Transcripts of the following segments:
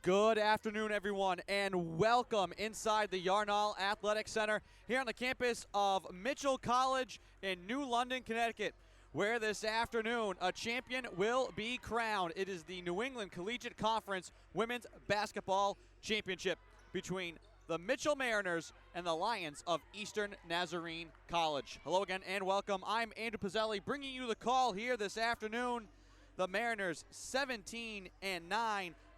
Good afternoon, everyone, and welcome inside the Yarnall Athletic Center here on the campus of Mitchell College in New London, Connecticut, where this afternoon a champion will be crowned. It is the New England Collegiate Conference Women's Basketball Championship between the Mitchell Mariners and the Lions of Eastern Nazarene College. Hello again and welcome. I'm Andrew Pizzelli bringing you the call here this afternoon. The Mariners 17-9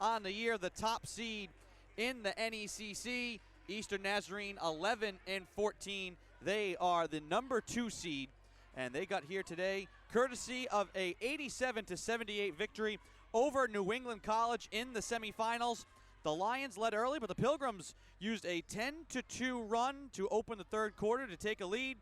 on the year, the top seed in the NECC. Eastern Nazarene 11-14. They are the number 2 seed, and they got here today courtesy of a 87-78 victory over New England College in the semifinals. The Lions led early, but the Pilgrims used a 10-2 run to open the third quarter to take a lead.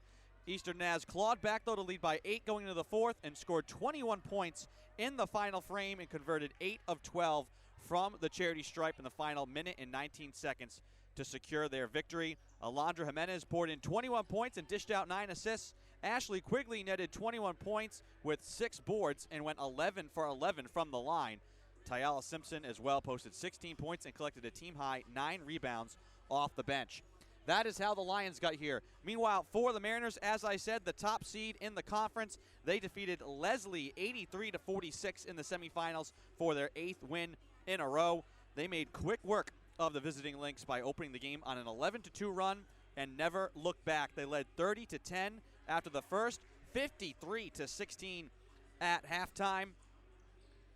Eastern Naz clawed back, though, to lead by 8 going into the fourth and scored 21 points in the final frame and converted 8 of 12 from the charity stripe in the final minute and 19 seconds to secure their victory. Alondra Jimenez poured in 21 points and dished out 9 assists. Ashley Quigley netted 21 points with 6 boards and went 11 for 11 from the line. Tyala Simpson as well posted 16 points and collected a team-high 9 rebounds off the bench. That is how the Lions got here. Meanwhile, for the Mariners, as I said, the top seed in the conference, they defeated Leslie 83-46 in the semifinals for their 8th win in a row. They made quick work of the visiting Lynx by opening the game on an 11-2 run and never looked back. They led 30-10 after the first, 53-16 at halftime.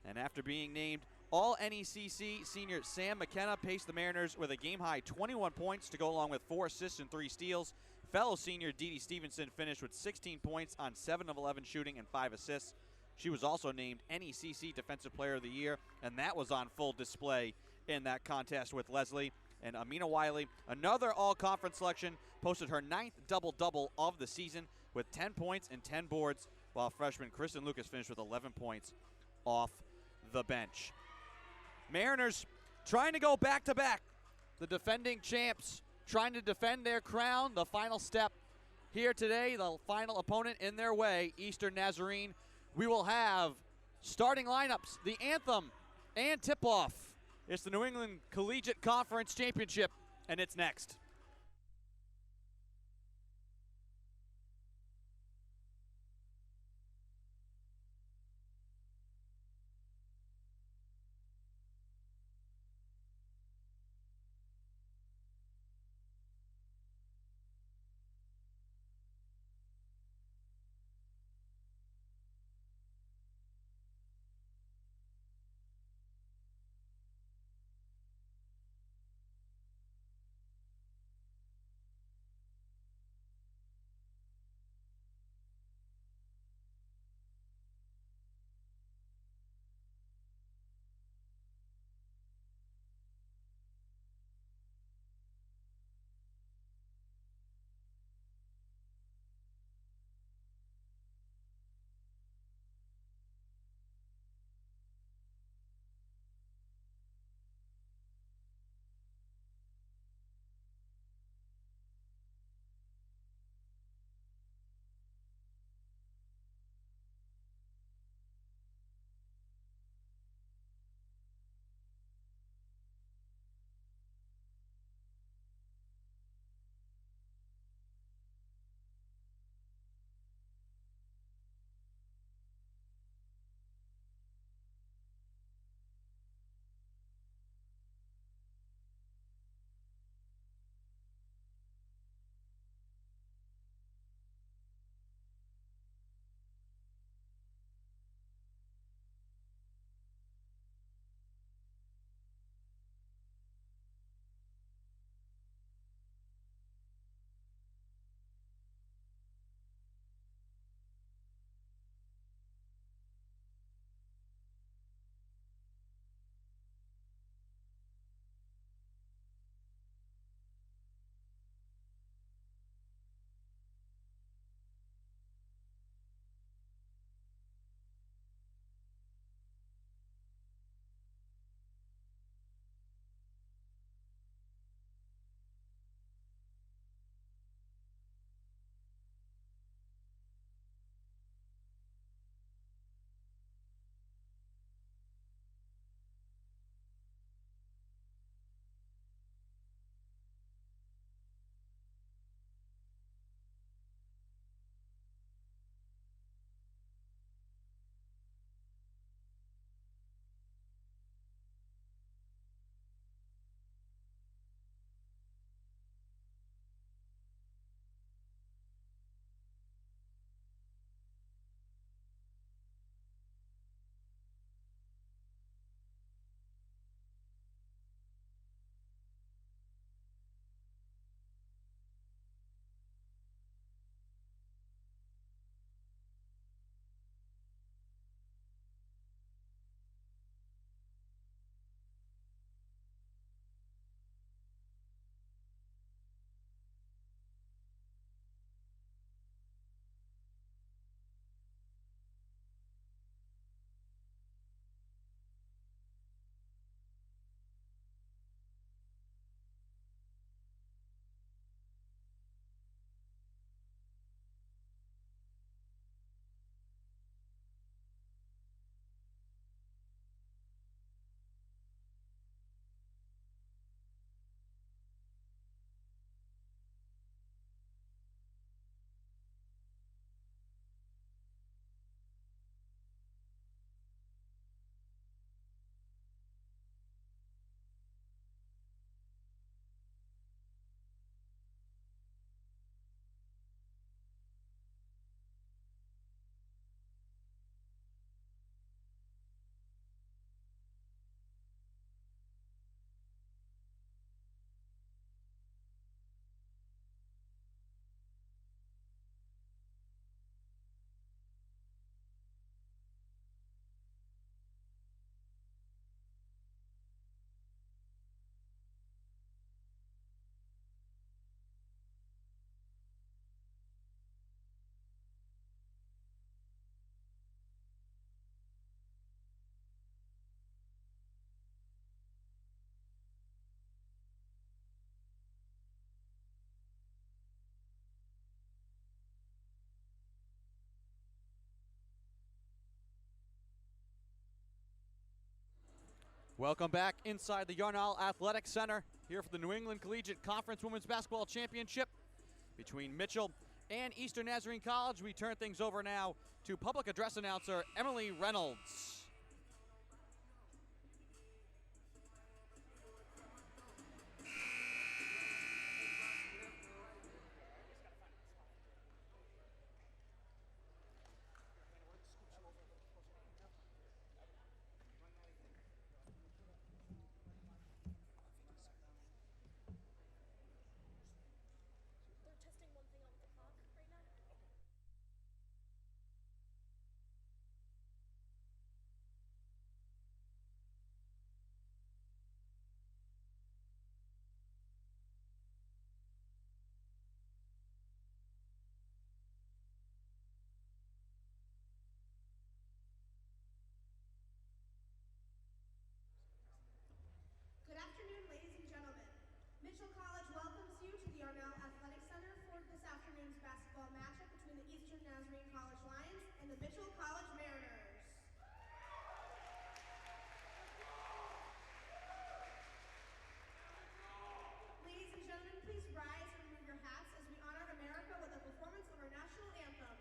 And after being named All-NECC senior Sam McKenna paced the Mariners with a game-high 21 points to go along with 4 assists and 3 steals. Fellow senior Dee Dee Stevenson finished with 16 points on 7 of 11 shooting and 5 assists. She was also named NECC Defensive Player of the Year, and that was on full display in that contest with Leslie. And Amina Wiley, another all-conference selection, posted her 9th double-double of the season with 10 points and 10 boards, while freshman Kristen Lucas finished with 11 points off the bench. Mariners trying to go back-to-back. The defending champs trying to defend their crown. The final step here today, the final opponent in their way, Eastern Nazarene. We will have starting lineups, the anthem, and tip-off. It's the New England Collegiate Conference Championship, and it's next. Welcome back inside the Yarnall Athletic Center here for the New England Collegiate Conference Women's Basketball Championship between Mitchell and Eastern Nazarene College. We turn things over now to public address announcer Emily Reynolds. Good afternoon, ladies and gentlemen. Mitchell College welcomes you to the Yarnall Athletic Center for this afternoon's basketball matchup between the Eastern Nazarene College Lions and the Mitchell College Mariners. Ladies and gentlemen, please rise and remove your hats as we honor America with a performance of our national anthem.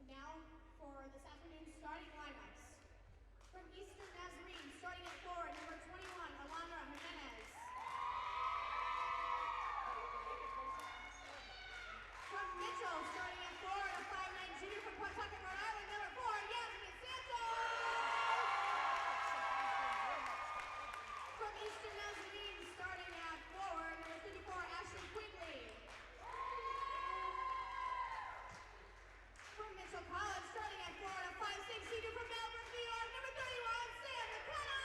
Now for this afternoon's starting lineups. From Eastern Nazarene, starting at forward, number 21, Alondra Jimenez. From Mitchell, starting at forward, a 5'9" junior from Pawtucket, Rhode Island, number 4, Yasmin Santos. From Eastern Nazarene, starting at forward, number 54, Ashley Quigley. From Mitchell College, starting at forward, a 5'6" senior from Melbourne, New York, number 31, Sam McKenna.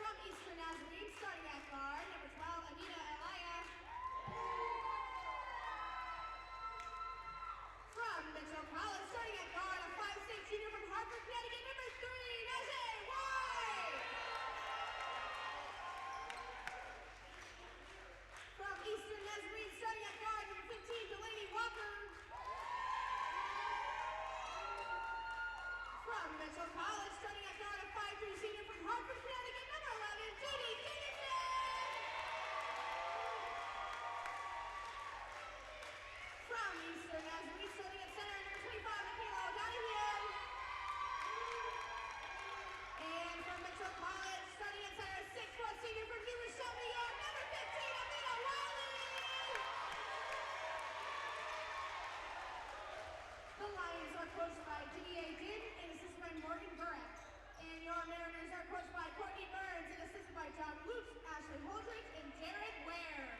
From Eastern Nazarene, starting at guard, number 12, Anita Elia. From Mitchell College, starting at guard, a 5'6" junior from Hartford, Connecticut, number 3, Najee White. From Eastern Nazarene, starting at guard, number 15, Delaney Walker. From Mitchell College, starting at guard, a 5'3" senior from Hartford, Connecticut, number 11, Judy Dickinson. From Eastern Nazarene, starting at center, number 25, Michaela O'Donoghue. And from Mitchell College, starting at center, 6'1" senior from New Rochelle, New York, number 15, Amina Wiley. The Lions are coached by D.A. Din and assisted by Morgan Burek. And your Mariners are coached by Courtney Burns and assisted by John Lutz, Ashley Holdridge, and Jared Ware.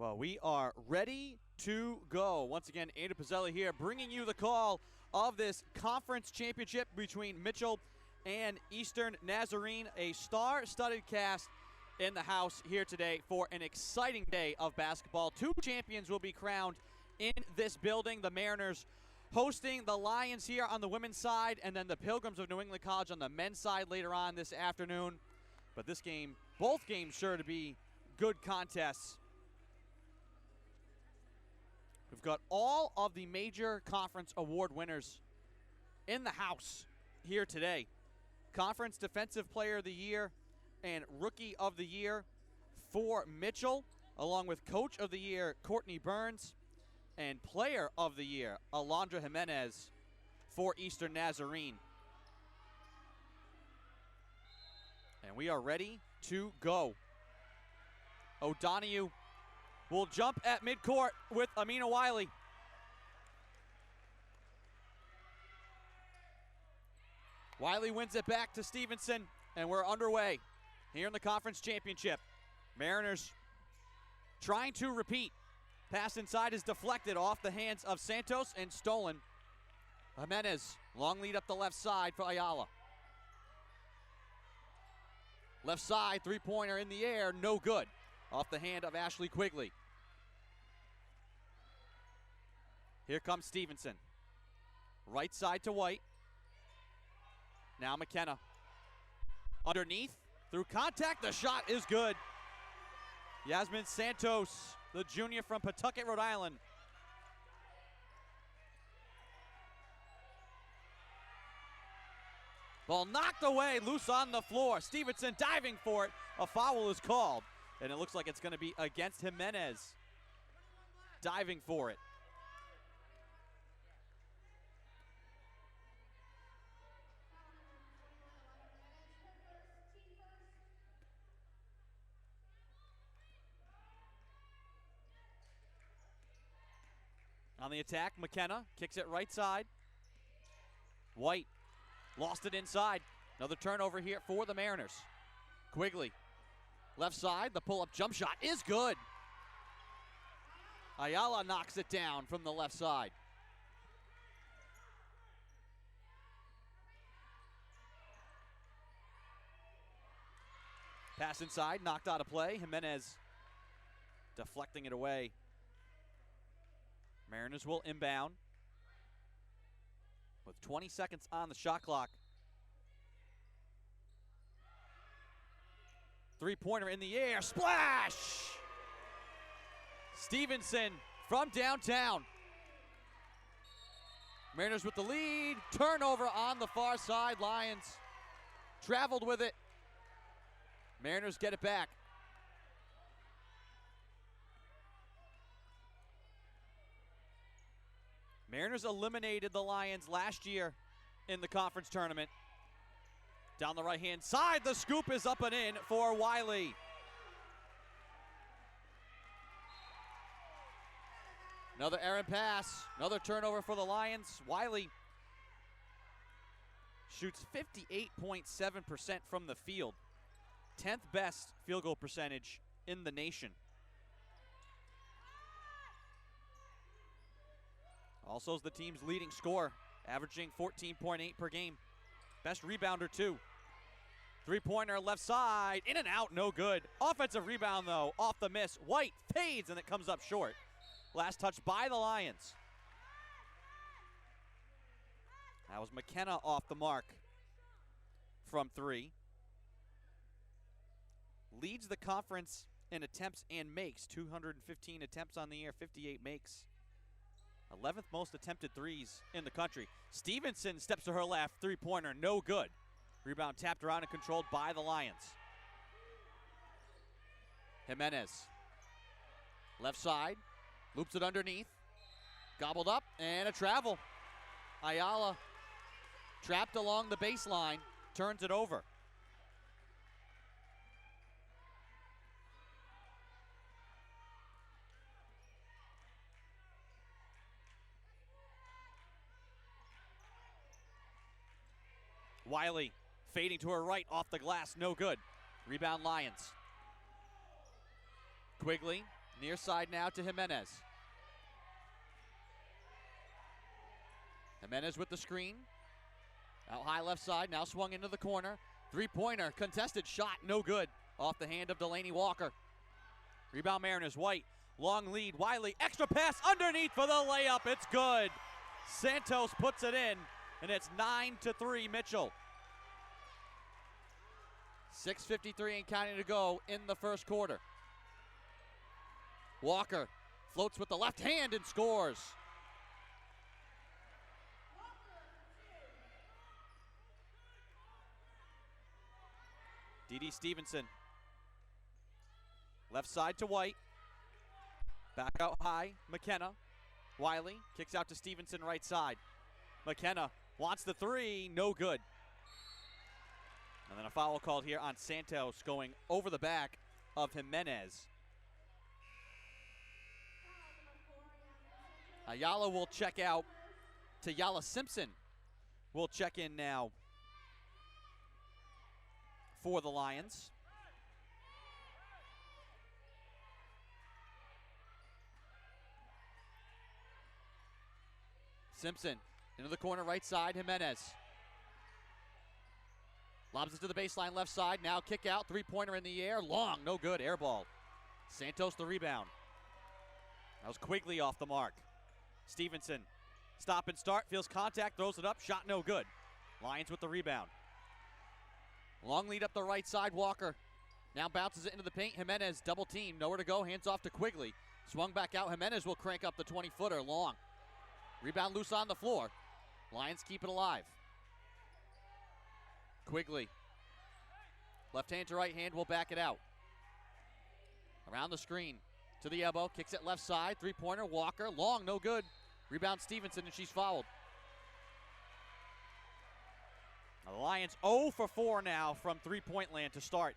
Well, we are ready to go. Once again, Ada Pizzelli here, bringing you the call of this conference championship between Mitchell and Eastern Nazarene. A star-studded cast in the house here today for an exciting day of basketball. Two champions will be crowned in this building. The Mariners hosting the Lions here on the women's side, and then the Pilgrims of New England College on the men's side later on this afternoon. But this game, both games sure to be good contests. We've got all of the major conference award winners in the house here today. Conference Defensive Player of the Year and Rookie of the Year for Mitchell, along with Coach of the Year Courtney Burns, and Player of the Year Alondra Jimenez for Eastern Nazarene. And we are ready to go. O'Donoghue will jump at midcourt with Amina Wiley. Wiley wins it back to Stevenson, and we're underway here in the conference championship. Mariners trying to repeat. Pass inside is deflected off the hands of Santos and stolen. Jimenez, long lead up the left side for Ayala. Left side, three-pointer in the air, no good. Off the hand of Ashley Quigley. Here comes Stevenson. Right side to White. Now McKenna. Underneath, through contact, the shot is good. Yasmin Santos, the junior from Pawtucket, Rhode Island. Ball knocked away, loose on the floor. Stevenson diving for it. A foul is called, and it looks like it's going to be against Jimenez. Diving for it. On the attack, McKenna kicks it right side. White lost it inside. Another turnover here for the Mariners. Quigley, left side, the pull-up jump shot is good. Ayala knocks it down from the left side. Pass inside, knocked out of play. Jimenez deflecting it away. Mariners will inbound with 20 seconds on the shot clock. Three-pointer in the air, splash! Stevenson from downtown. Mariners with the lead, turnover on the far side. Lions traveled with it. Mariners get it back. Mariners eliminated the Lions last year in the conference tournament. Down the right-hand side, the scoop is up and in for Wiley. Another errant pass, another turnover for the Lions. Wiley shoots 58.7% from the field. 10th best field goal percentage in the nation. Also is the team's leading scorer, averaging 14.8 per game. Best rebounder, too. Three-pointer left side, in and out, no good. Offensive rebound, though, off the miss. White fades, and it comes up short. Last touch by the Lions. That was McKenna off the mark from three. Leads the conference in attempts and makes. 215 attempts on the year, 58 makes. 11th most attempted threes in the country. Stevenson steps to her left, three-pointer, no good. Rebound tapped around and controlled by the Lions. Jimenez, left side, loops it underneath, gobbled up, and a travel. Ayala trapped along the baseline, turns it over. Wiley fading to her right off the glass, no good. Rebound Lions. Quigley Near side now to Jimenez. Jimenez with the screen. Out high left side, now swung into the corner. Three-pointer, contested shot, no good. Off the hand of Delaney Walker. Rebound Mariners, White, long lead, Wiley, extra pass underneath for the layup, it's good. Santos puts it in, and it's 9-3 Mitchell. 6:53 and counting to go in the first quarter. Walker floats with the left hand and scores. D.D. Stevenson. Left side to White. Back out high, McKenna. Wiley kicks out to Stevenson right side. McKenna wants the three, no good. And then a foul called here on Santos going over the back of Jimenez. Ayala will check out. Tayala Simpson will check in now for the Lions. Simpson into the corner right side, Jimenez. Lobs it to the baseline left side, now kick out, three-pointer in the air, long, no good, air ball. Santos the rebound. That was Quigley off the mark. Stevenson, stop and start, feels contact, throws it up, shot no good. Lions with the rebound. Long lead up the right side, Walker. Now bounces it into the paint, Jimenez double team, nowhere to go, hands off to Quigley. Swung back out, Jimenez will crank up the 20-footer, long. Rebound loose on the floor. Lions keep it alive. Quigley. Left hand to right hand will back it out. Around the screen to the elbow. Kicks it left side. Three-pointer. Walker. Long. No good. Rebound Stevenson and she's fouled. Now the Lions 0 for 4 now from three-point land to start.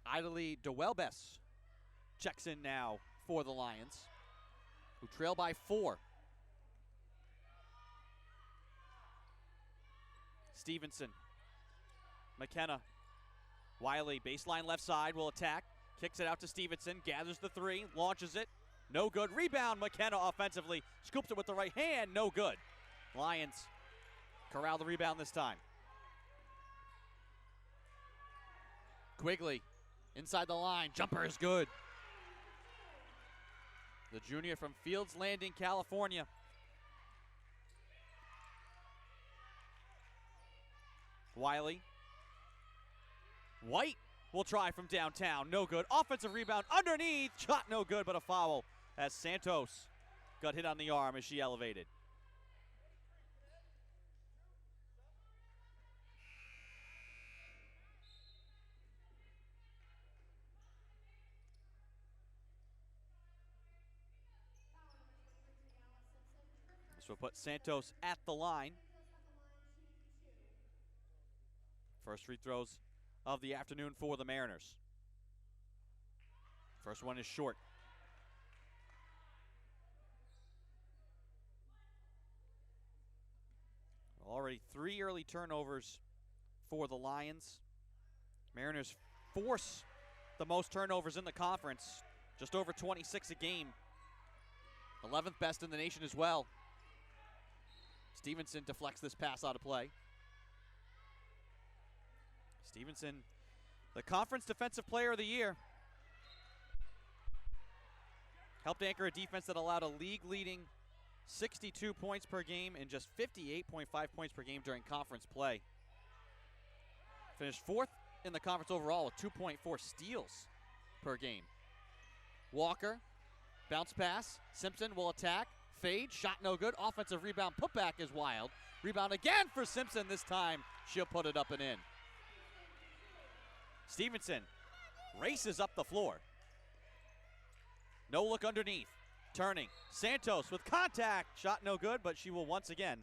Idly DeWelbes checks in now for the Lions, who trail by 4. Stevenson, McKenna, Wiley, baseline left side, will attack, kicks it out to Stevenson, gathers the three, launches it, no good. Rebound, McKenna offensively, scoops it with the right hand, no good. Lions corral the rebound this time. Quigley. Inside the line, jumper is good. The junior from Fields Landing, California. Wiley. White will try from downtown, no good. Offensive rebound underneath, shot no good, but a foul as Santos got hit on the arm as she elevated. This will put Santos at the line. First free throws of the afternoon for the Mariners. First one is short. Already 3 early turnovers for the Lions. Mariners force the most turnovers in the conference, just over 26 a game. 11th best in the nation as well. Stevenson deflects this pass out of play. Stevenson, the conference defensive player of the year. Helped anchor a defense that allowed a league-leading 62 points per game and just 58.5 points per game during conference play. Finished 4th in the conference overall with 2.4 steals per game. Walker, bounce pass. Simpson will attack. Fade, shot no good. Offensive rebound, putback is wild. Rebound again for Simpson. This time, she'll put it up and in. Stevenson races up the floor. No look underneath. Turning. Santos with contact. Shot no good, but she will once again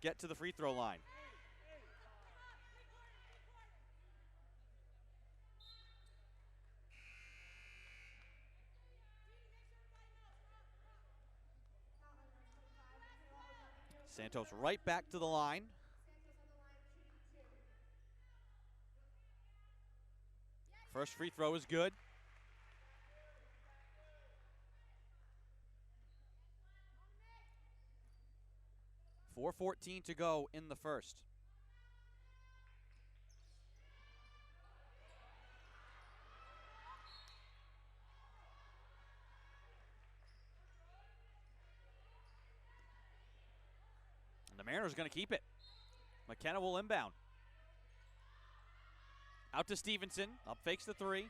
get to the free throw line. Santos right back to the line. First free throw is good. .4:14 to go in the first. And the Mariners are going to keep it. McKenna will inbound. Out to Stevenson. Up fakes the three.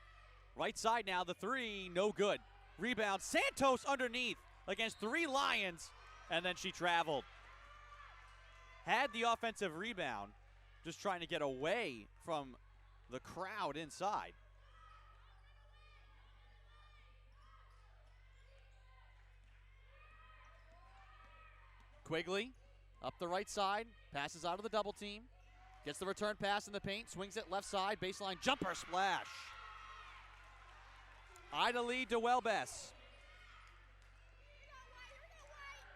Right side now, the three, no good. Rebound, Santos underneath against 3 Lions, and then she traveled. Had the offensive rebound, just trying to get away from the crowd inside. Quigley up the right side, passes out of the double team, gets the return pass in the paint, swings it left side, baseline jumper splash. Idalee DeWelbes.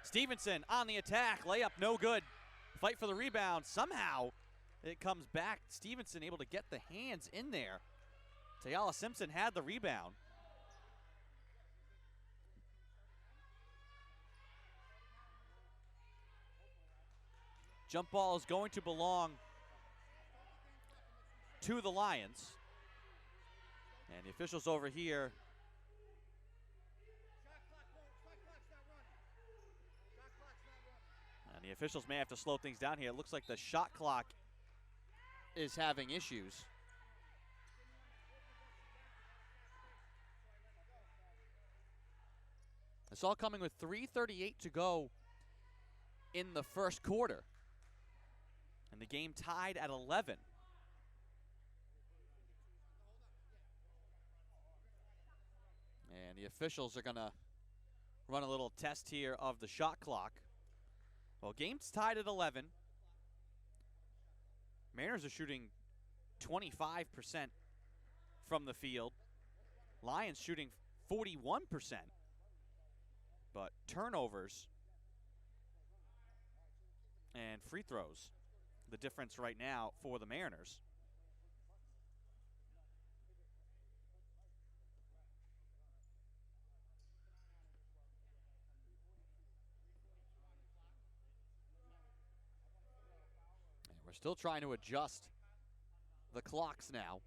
Stevenson on the attack, layup no good. Fight for the rebound, somehow it comes back. Stevenson able to get the hands in there. Tayala Simpson had the rebound. Jump ball is going to belong to the Lions. And the officials over here. And the officials may have to slow things down here. It looks like the shot clock is having issues. It's all coming with 3:38 to go in the first quarter. And the game tied at 11. And the officials are going to run a little test here of the shot clock. Well, game's tied at 11. Mariners are shooting 25% from the field. Lions shooting 41%. But turnovers and free throws, the difference right now for the Mariners. And we're still trying to adjust the clocks now.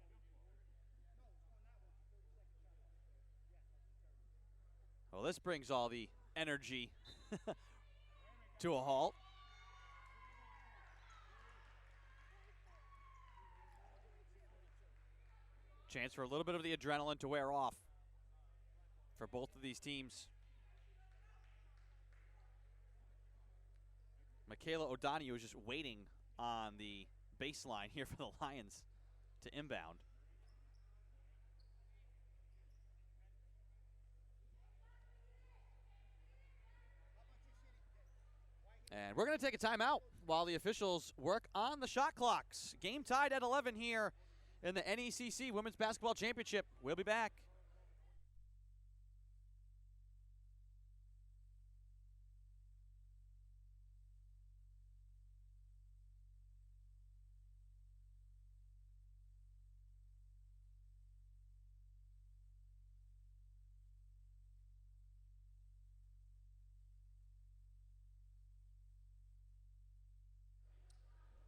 Well, this brings all the energy to a halt. Chance for a little bit of the adrenaline to wear off for both of these teams. Michaela O'Donoghue is just waiting on the baseline here for the Lions to inbound. And we're going to take a timeout while the officials work on the shot clocks. Game tied at 11 here in the NECC Women's Basketball Championship. We'll be back.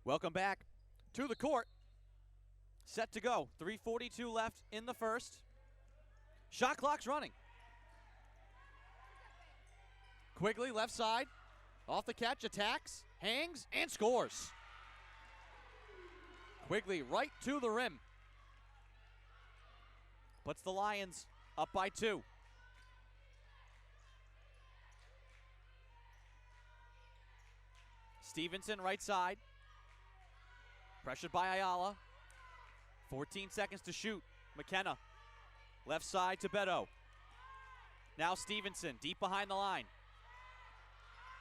Welcome back to the court. Set to go. 3:42 left in the first. Shot clock's running. Quigley left side. Off the catch, attacks, hangs, and scores. Quigley right to the rim. Puts the Lions up by 2. Stevenson right side. Pressured by Ayala. 14 seconds to shoot. McKenna. Left side to Beto. Now Stevenson deep behind the line.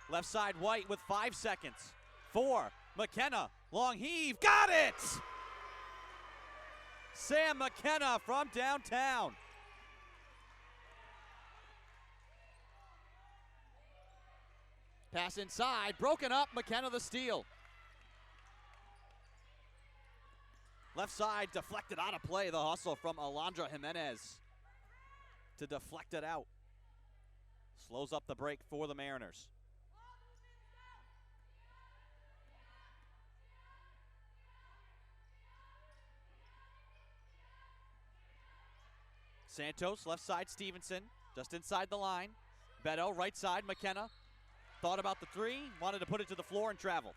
Left side White with 5 seconds. 4. McKenna. Long heave. Got it! Sam McKenna from downtown. Pass inside, broken up, McKenna the steal. Left side deflected out of play, the hustle from Alondra Jimenez to deflect it out. Slows up the break for the Mariners. Santos, left side, Stevenson, just inside the line. Beto, right side, McKenna. Thought about the three, wanted to put it to the floor and travel.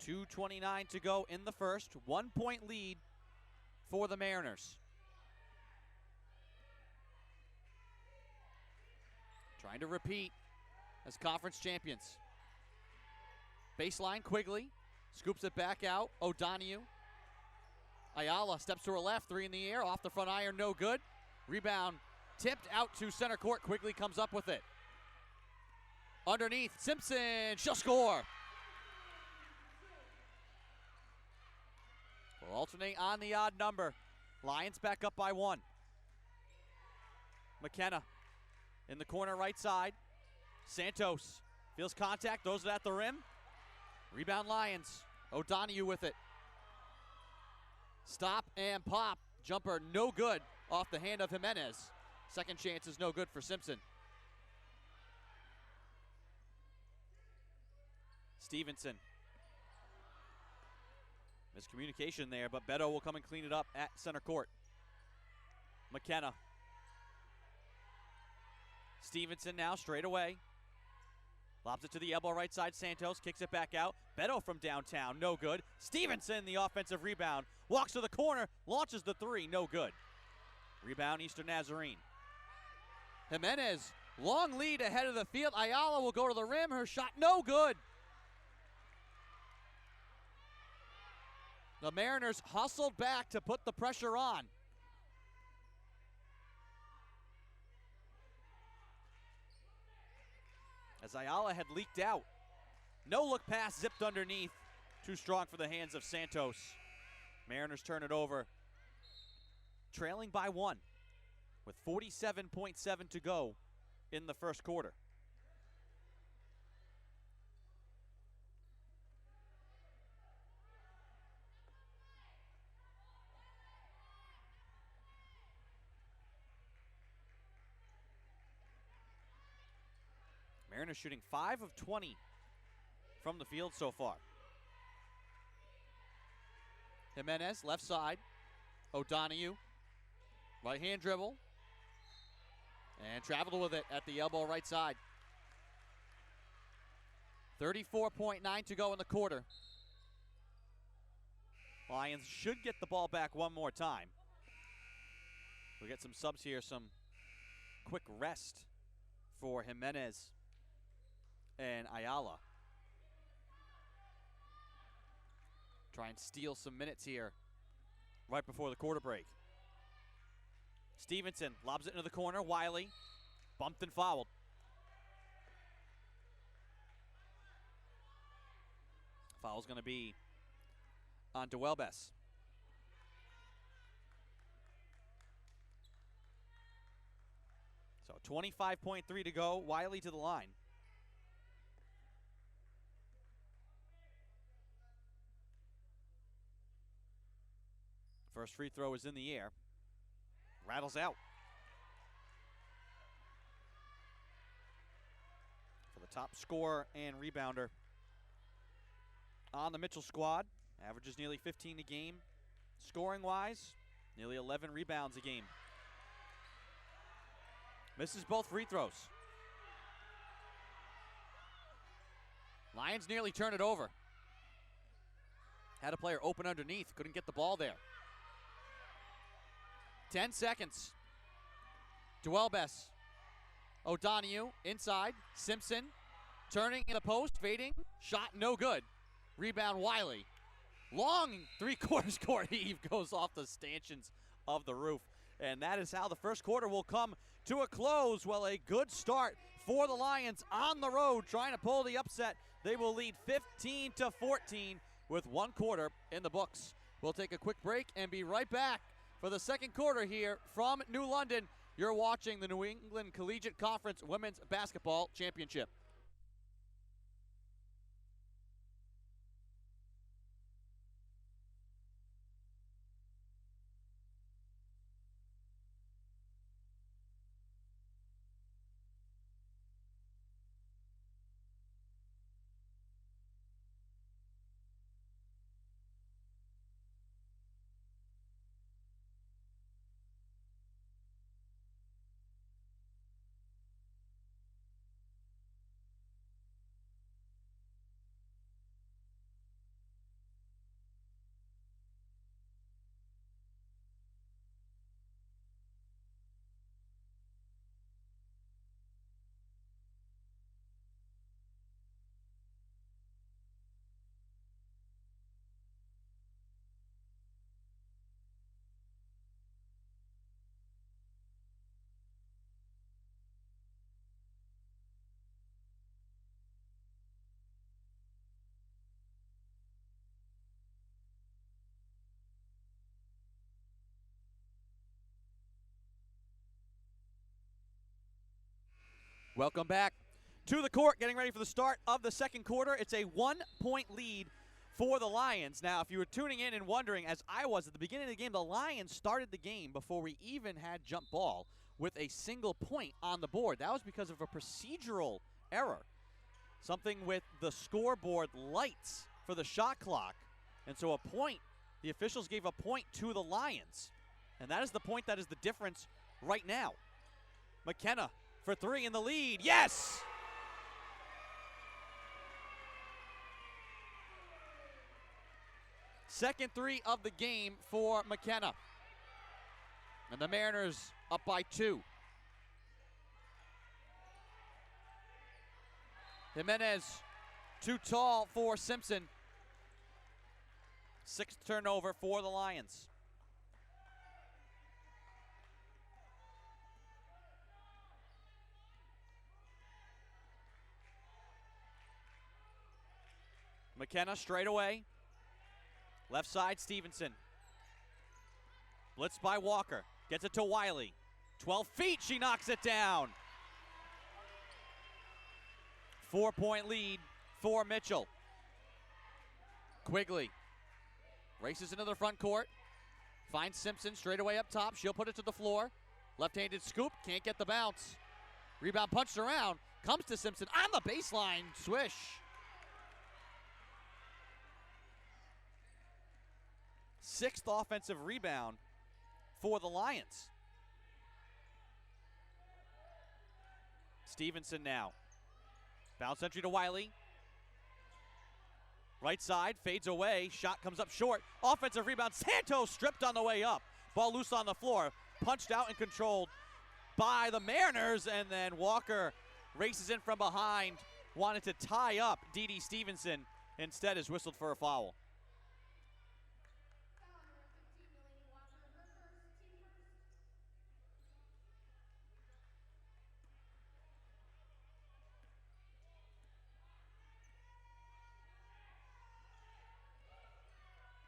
.229 to go in the first. 1 point lead for the Mariners. Trying to repeat as conference champions. Baseline, Quigley. Scoops it back out. O'Donoghue. Ayala steps to her left. 3 in the air. Off the front iron. No good. Rebound tipped out to center court. Quigley comes up with it. Underneath. Simpson. She'll score. We'll alternate on the odd number. Lions back up by 1. McKenna in the corner right side. Santos feels contact. Throws it at the rim. Rebound Lions. O'Donoghue with it. Stop and pop. Jumper no good off the hand of Jimenez. Second chance is no good for Simpson. Stevenson. Miscommunication there, but Beto will come and clean it up at center court. McKenna. Stevenson now straight away. Lobs it to the elbow right side. Santos kicks it back out. Beto from downtown, no good. Stevenson, the offensive rebound. Walks to the corner, launches the three, no good. Rebound Eastern Nazarene. Jimenez, long lead ahead of the field. Ayala will go to the rim. Her shot, no good. The Mariners hustled back to put the pressure on. As Ayala had leaked out. No look pass zipped underneath. Too strong for the hands of Santos. Mariners turn it over. Trailing by 1 with 47.7 to go in the first quarter. Mariners shooting 5 of 20 from the field so far. Jimenez, left side. O'Donoghue, right hand dribble. And traveled with it at the elbow right side. 34.9 to go in the quarter. Lions should get the ball back one more time. We'll get some subs here, some quick rest for Jimenez and Ayala. Try and steal some minutes here right before the quarter break. Stevenson lobs it into the corner. Wiley bumped and fouled. Foul's going to be on Dewelbes. So 25.3 to go. Wiley to the line. First free throw is in the air. Rattles out. For the top scorer and rebounder on the Mitchell squad. Averages nearly 15 a game. Scoring-wise, nearly 11 rebounds a game. Misses both free throws. Lions nearly turn it over. Had a player open underneath, couldn't get the ball there. 10 seconds. Dewelbes. O'Donoghue inside. Simpson turning in the post, fading. Shot no good. Rebound Wiley. Long three-quarters court heave goes off the stanchions of the roof. And that is how the first quarter will come to a close. Well, a good start for the Lions on the road trying to pull the upset. They will lead 15-14 with 1 quarter in the books. We'll take a quick break and be right back for the second quarter here from New London. You're watching the New England Collegiate Conference Women's Basketball Championship. Welcome back to the court, getting ready for the start of the second quarter. It's a 1-point lead for the Lions. Now, if you were tuning in and wondering, as I was at the beginning of the game, the Lions started the game before we even had jump ball with a single point on the board. That was because of a procedural error, something with the scoreboard lights for the shot clock. And so a point, the officials gave a point to the Lions. And that is the point that is the difference right now. McKenna for three in the lead. Yes! Second three of the game for McKenna. And the Mariners up by 2. Jimenez too tall for Simpson. 6th turnover for the Lions. McKenna straight away. Left side, Stevenson. Blitzed by Walker. Gets it to Wiley. 12 feet, she knocks it down. 4-point lead for Mitchell. Quigley races into the front court. Finds Simpson straight away up top. She'll put it to the floor. Left-handed scoop, can't get the bounce. Rebound punched around. Comes to Simpson on the baseline. Swish. 6th offensive rebound for the Lions. Stevenson now. Bounce entry to Wiley. Right side, fades away. Shot comes up short. Offensive rebound. Santos stripped on the way up. Ball loose on the floor. Punched out and controlled by the Mariners. And then Walker races in from behind. Wanted to tie up Dee Stevenson. Instead is whistled for a foul.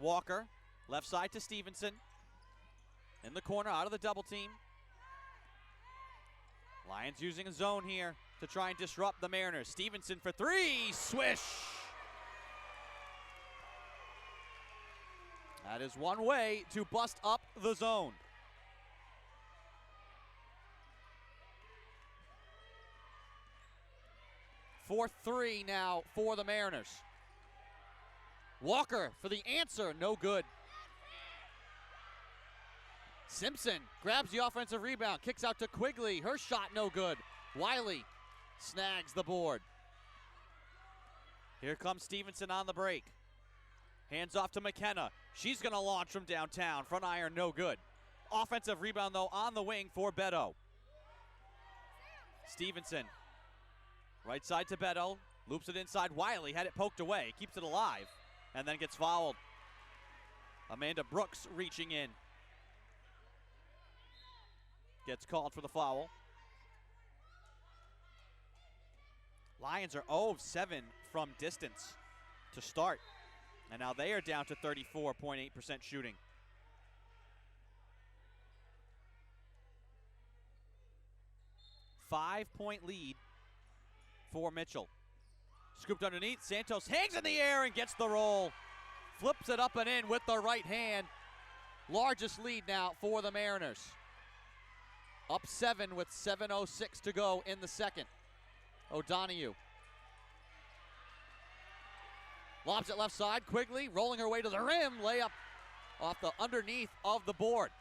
Walker, left side to Stevenson. In the corner, out of the double team. Lions using a zone here to try and disrupt the Mariners. Stevenson for three, swish! That is one way to bust up the zone. Fourth three now for the Mariners. Walker for the answer, no good. Simpson grabs the offensive rebound, kicks out to Quigley. Her shot no good. Wiley snags the board. Here comes Stevenson on the break. Hands off to McKenna. She's going to launch from downtown. Front iron no good. Offensive rebound though on the wing for Beto. Stevenson. Right side to Beto. Loops it inside. Wiley had it poked away. Keeps it alive. And then gets fouled. Amanda Brooks reaching in. Gets called for the foul. Lions are 0 of 7 from distance to start. And now they are down to 34.8% shooting. 5-point lead for Mitchell. Scooped underneath, Santos hangs in the air and gets the roll. Flips it up and in with the right hand. Largest lead now for the Mariners. Up 7 with 7:06 to go in the second. O'Donoghue lobs it left side. Quigley rolling her way to the rim. Layup off the underneath of the board.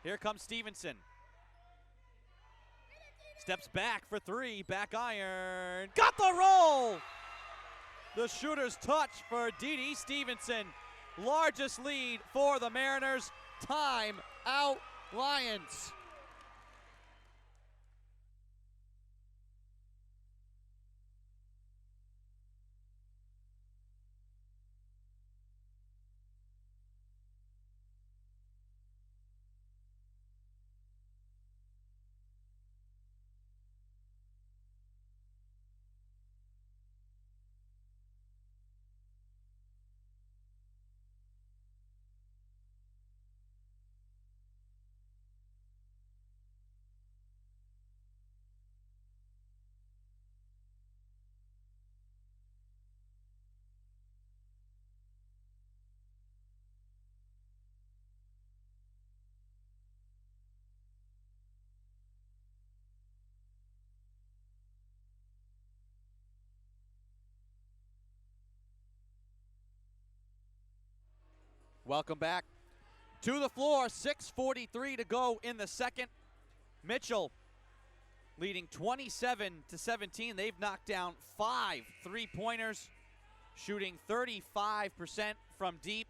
Here comes Stevenson. Steps back for three. Back iron. Got the roll! The shooter's touch for Dee Stevenson. Largest lead for the Mariners. Time out, Lions. Welcome back to the floor. 6:43 to go in the second. Mitchell leading 27-17. They've knocked down 5 3-pointers, shooting 35% from deep.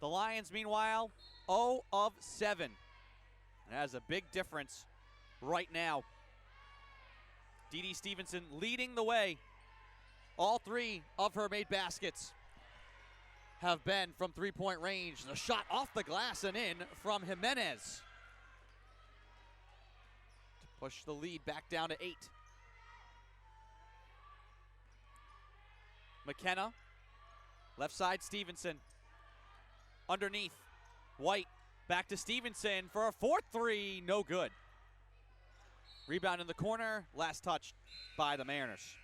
The Lions, meanwhile, 0 of 7. That is a big difference right now. Dee Stevenson leading the way. All 3 of her made baskets have been from 3-point range. The shot off the glass and in from Jimenez to push the lead back down to 8. McKenna, left side Stevenson. Underneath, White back to Stevenson for a 4th 3, no good. Rebound in the corner, last touch by the Mariners.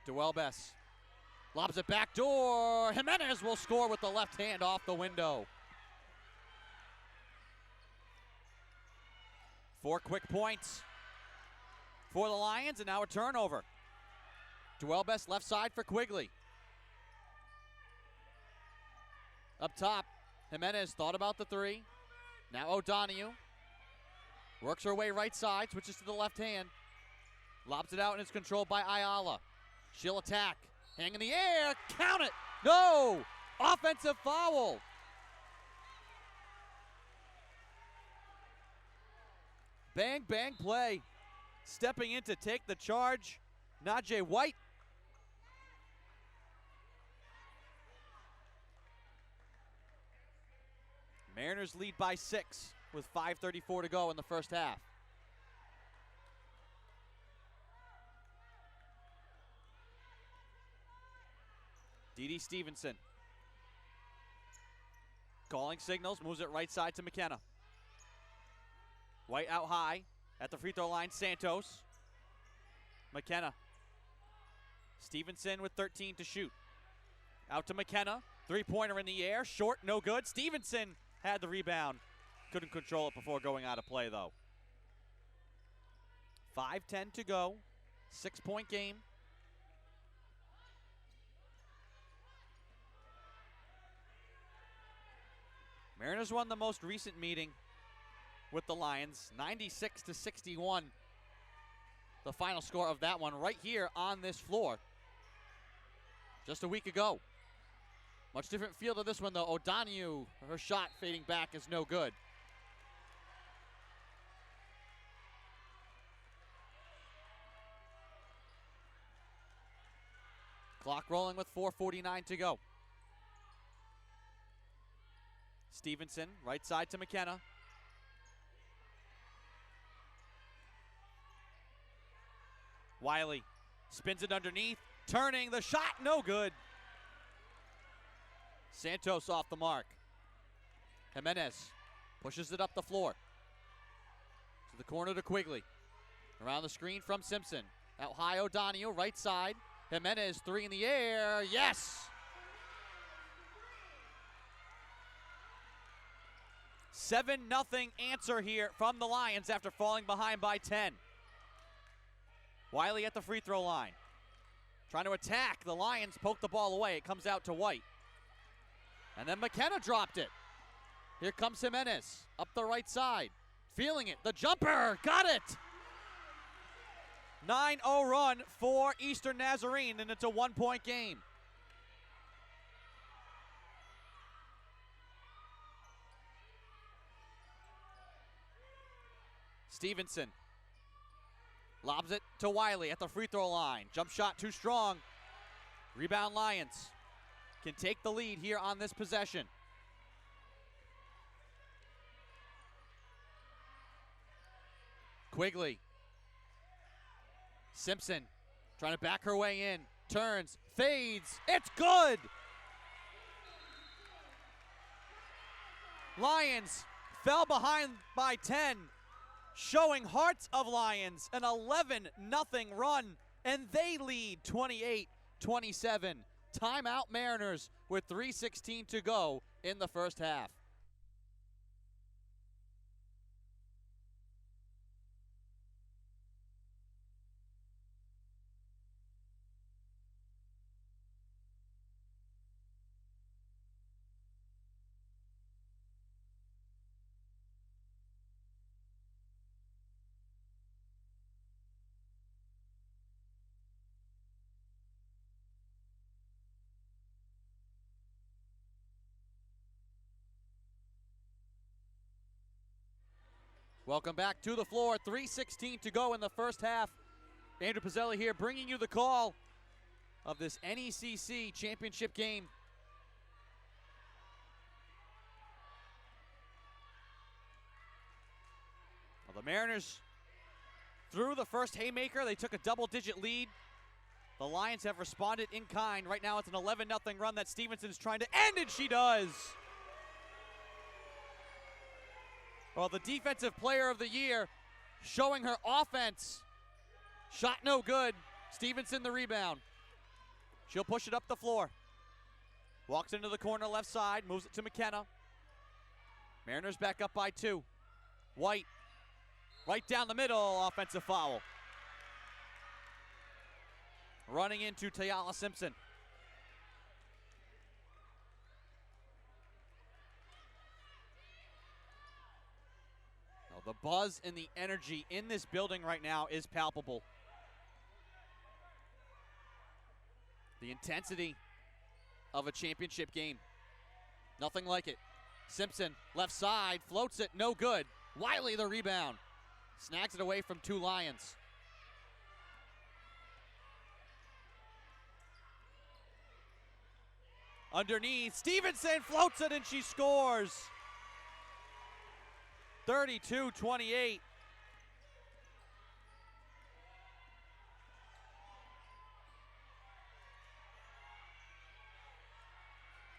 Duelbes lobs it back door. Jimenez will score with the left hand off the window. 4 quick points for the Lions, and now a turnover. Duelbes left side for Quigley. Up top, Jimenez thought about the 3. Now O'Donoghue works her way right side, switches to the left hand. Lobs it out and it's controlled by Ayala. She'll attack. Hang in the air. Count it. No. Offensive foul. Bang, bang play. Stepping in to take the charge, Najee White. Mariners lead by 6 with 5:34 to go in the first half. Dee Stevenson calling signals, moves it right side to McKenna. White out high at the free throw line, Santos. McKenna. Stevenson with 13 to shoot. Out to McKenna, 3-pointer in the air, short, no good. Stevenson had the rebound, couldn't control it before going out of play though. 5:10 to go, 6-point game. Mariners won the most recent meeting with the Lions, 96-61. The final score of that one right here on this floor just a week ago. Much different feel to this one though. O'Donoghue, her shot fading back is no good. Clock rolling with 4:49 to go. Stevenson, right side to McKenna. Wiley spins it underneath, turning the shot, no good. Santos off the mark. Jimenez pushes it up the floor. To the corner to Quigley. Around the screen from Simpson. Out high O'Donoghue, right side. Jimenez, three in the air, yes! 7-0 answer here from the Lions after falling behind by 10. Wiley at the free throw line. Trying to attack. The Lions poke the ball away. It comes out to White. And then McKenna dropped it. Here comes Jimenez up the right side. Feeling it. The jumper. Got it. 9-0 run for Eastern Nazarene, and it's a 1-point game. Stevenson lobs it to Wiley at the free throw line. Jump shot too strong. Rebound Lions. Can take the lead here on this possession. Quigley. Simpson trying to back her way in. Turns, fades, it's good! Lions fell behind by 10, showing hearts of Lions, an 11-0 run, and they lead 28-27. Timeout Mariners with 3:16 to go in the first half. Welcome back to the floor. 3:16 to go in the first half. Andrew Pizzelli here bringing you the call of this NECC championship game. Well, the Mariners threw the first haymaker. They took a double-digit lead. The Lions have responded in kind. Right now it's an 11-0 run that Stevenson's trying to end, and she does. Well, the defensive player of the year showing her offense. Shot no good. Stevenson the rebound. She'll push it up the floor. Walks into the corner left side, moves it to McKenna. Mariners back up by 2. White, right down the middle, offensive foul. Running into Tayala Simpson. The buzz and the energy in this building right now is palpable. The intensity of a championship game. Nothing like it. Simpson, left side, floats it, no good. Wiley the rebound. Snags it away from 2 Lions. Underneath, Stevenson floats it and she scores. 32-28.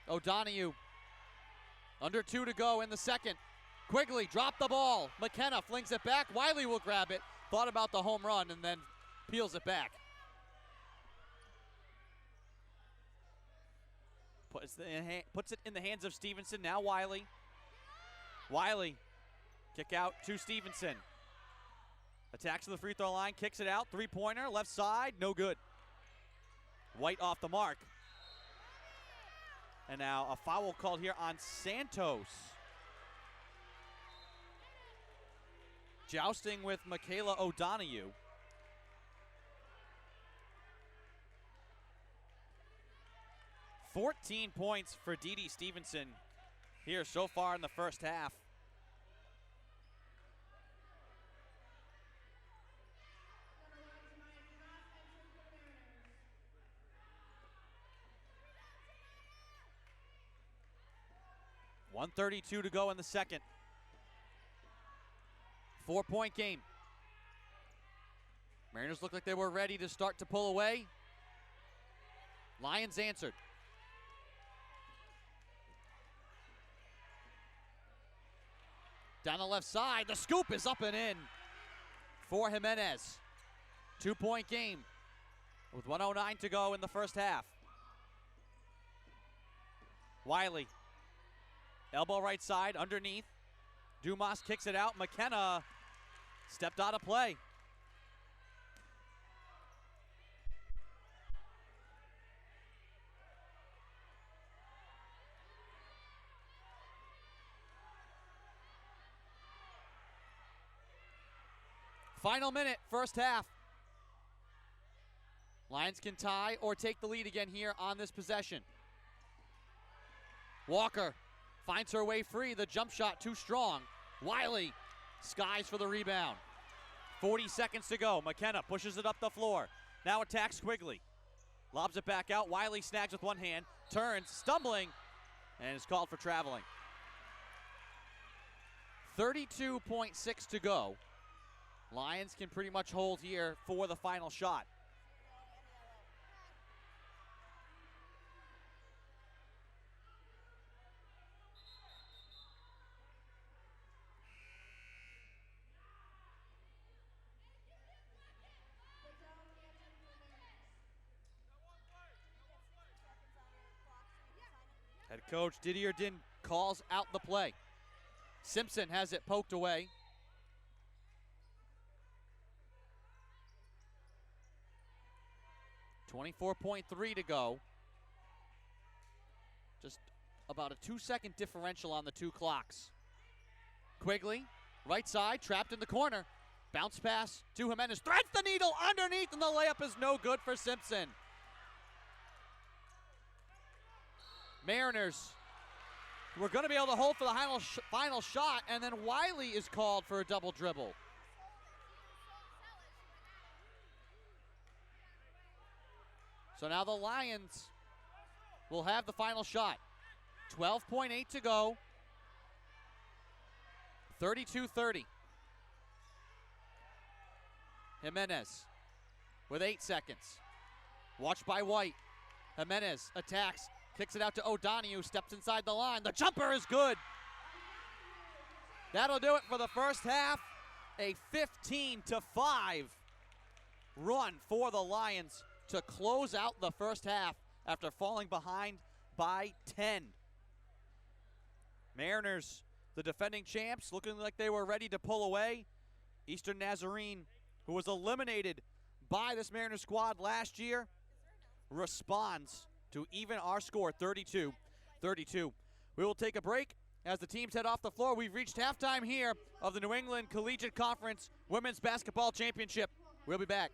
O'Donoghue. Under 2 to go in the second. Quigley dropped the ball. McKenna flings it back. Wiley will grab it. Thought about the home run and then peels it back. Puts it in the hands of Stevenson. Now Wiley. Wiley. Kick out to Stevenson. Attacks to the free throw line, kicks it out. Three-pointer, left side, no good. White off the mark. And now a foul called here on Santos. Jousting with Michaela O'Donoghue. "14 points for Dee Dee Stevenson here so far in the first half. .132 to go in the second. 4-point game. Mariners looked like they were ready to start to pull away. Lions answered. Down the left side, the scoop is up and in for Jimenez. 2-point game with 1:09 to go in the first half. Wiley, elbow right side, underneath. Dumas kicks it out. McKenna stepped out of play. Final minute, first half. Lions can tie or take the lead again here on this possession. Walker finds her way free. The jump shot too strong. Wiley skies for the rebound. 40 seconds to go. McKenna pushes it up the floor. Now attacks Quigley. Lobs it back out. Wiley snags with one hand. Turns, stumbling, and is called for traveling. 32.6 to go. Lions can pretty much hold here for the final shot. Head coach Didier Din calls out the play. Simpson has it poked away. .3 to go. Just about a 2-second differential on the two clocks. Quigley, right side, trapped in the corner. Bounce pass to Jimenez. Threads the needle underneath, and the layup is no good for Simpson. Mariners were going to be able to hold for the final shot, and then Wiley is called for a double dribble. So now the Lions will have the final shot. 12.8 to go. 32-30. Jimenez with 8 seconds. Watched by White. Jimenez attacks, kicks it out to O'Donoghue, steps inside the line. The jumper is good. That'll do it for the first half. A 15-5 run for the Lions to close out the first half after falling behind by 10. Mariners, the defending champs, looking like they were ready to pull away. Eastern Nazarene, who was eliminated by this Mariners squad last year, responds to even our score, 32-32. We will take a break as the teams head off the floor. We've reached halftime here of the New England Collegiate Conference Women's Basketball Championship. We'll be back.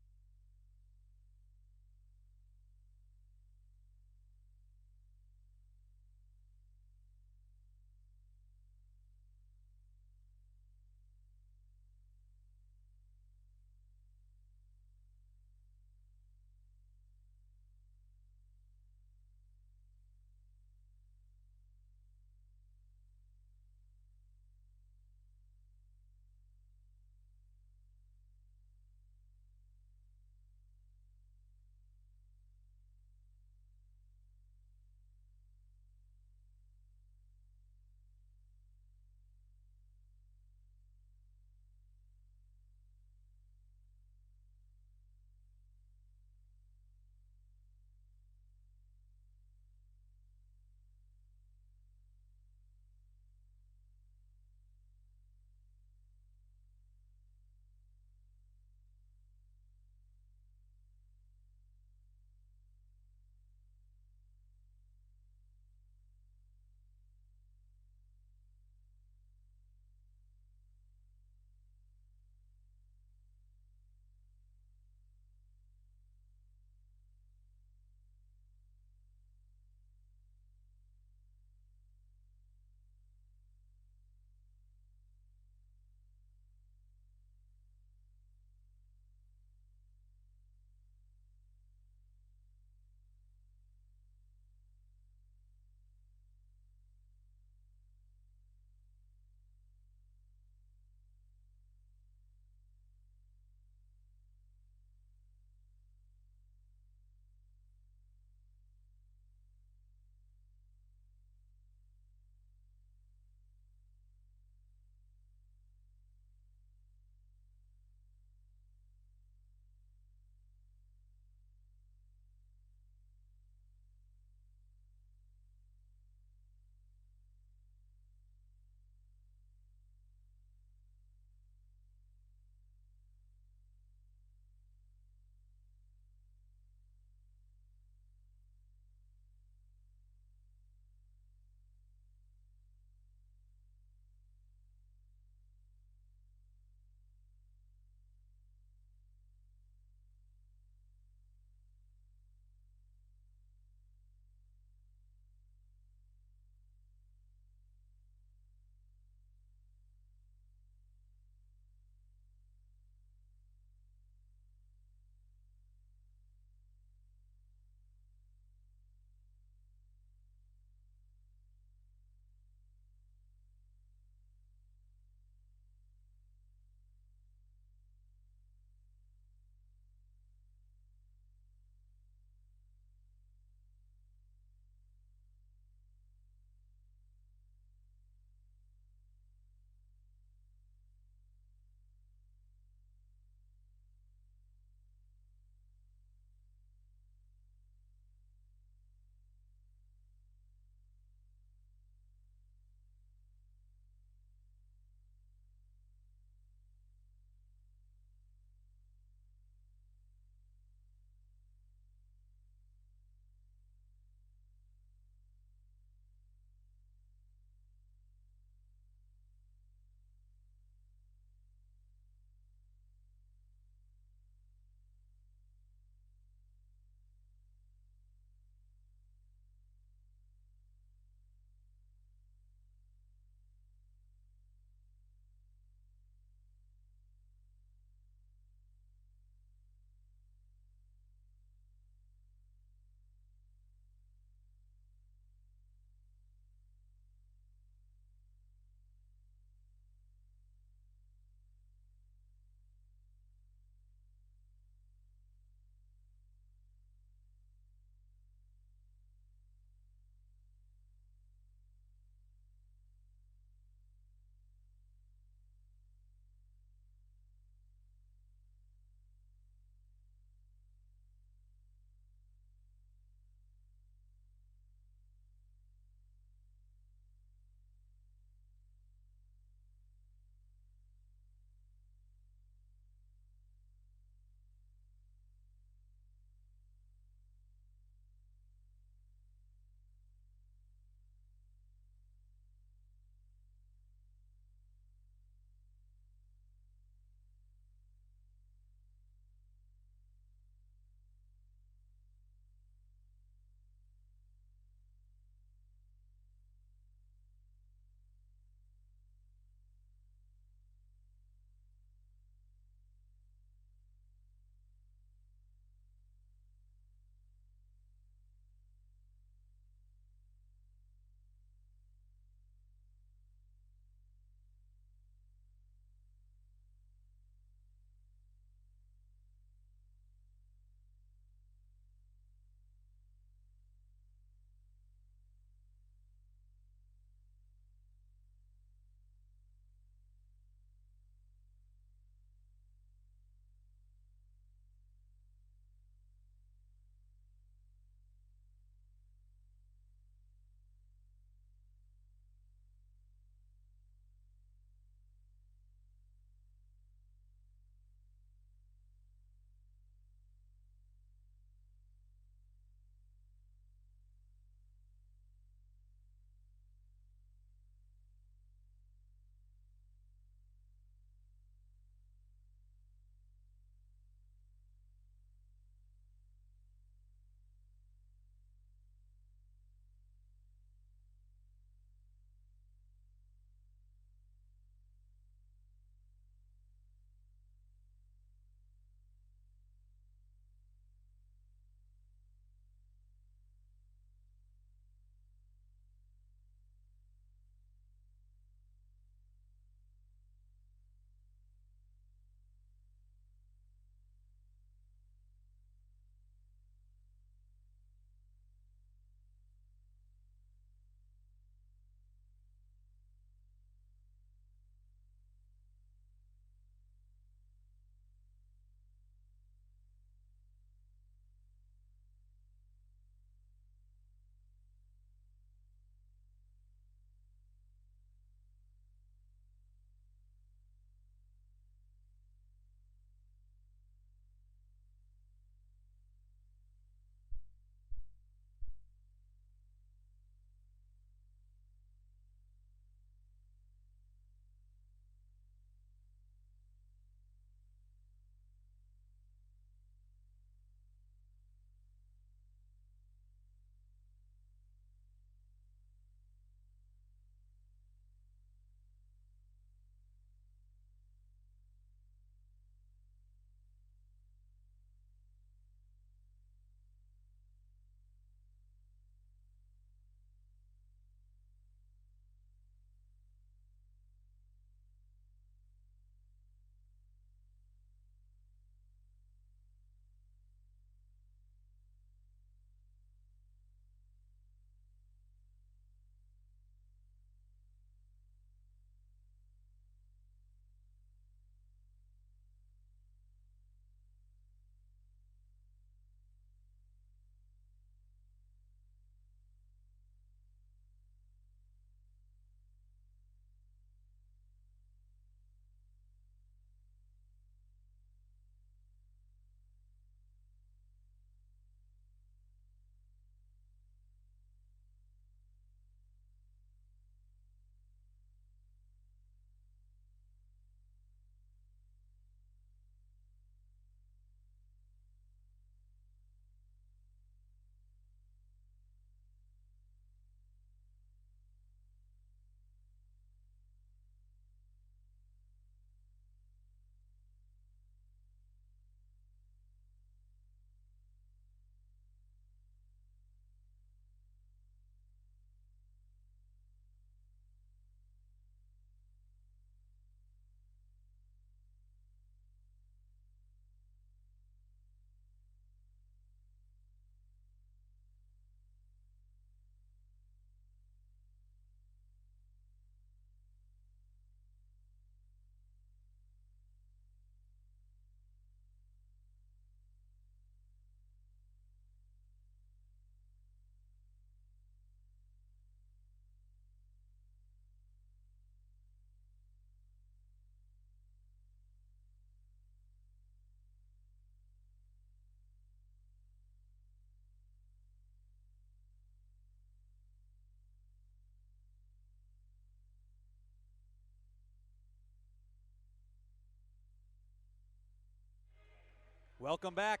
Welcome back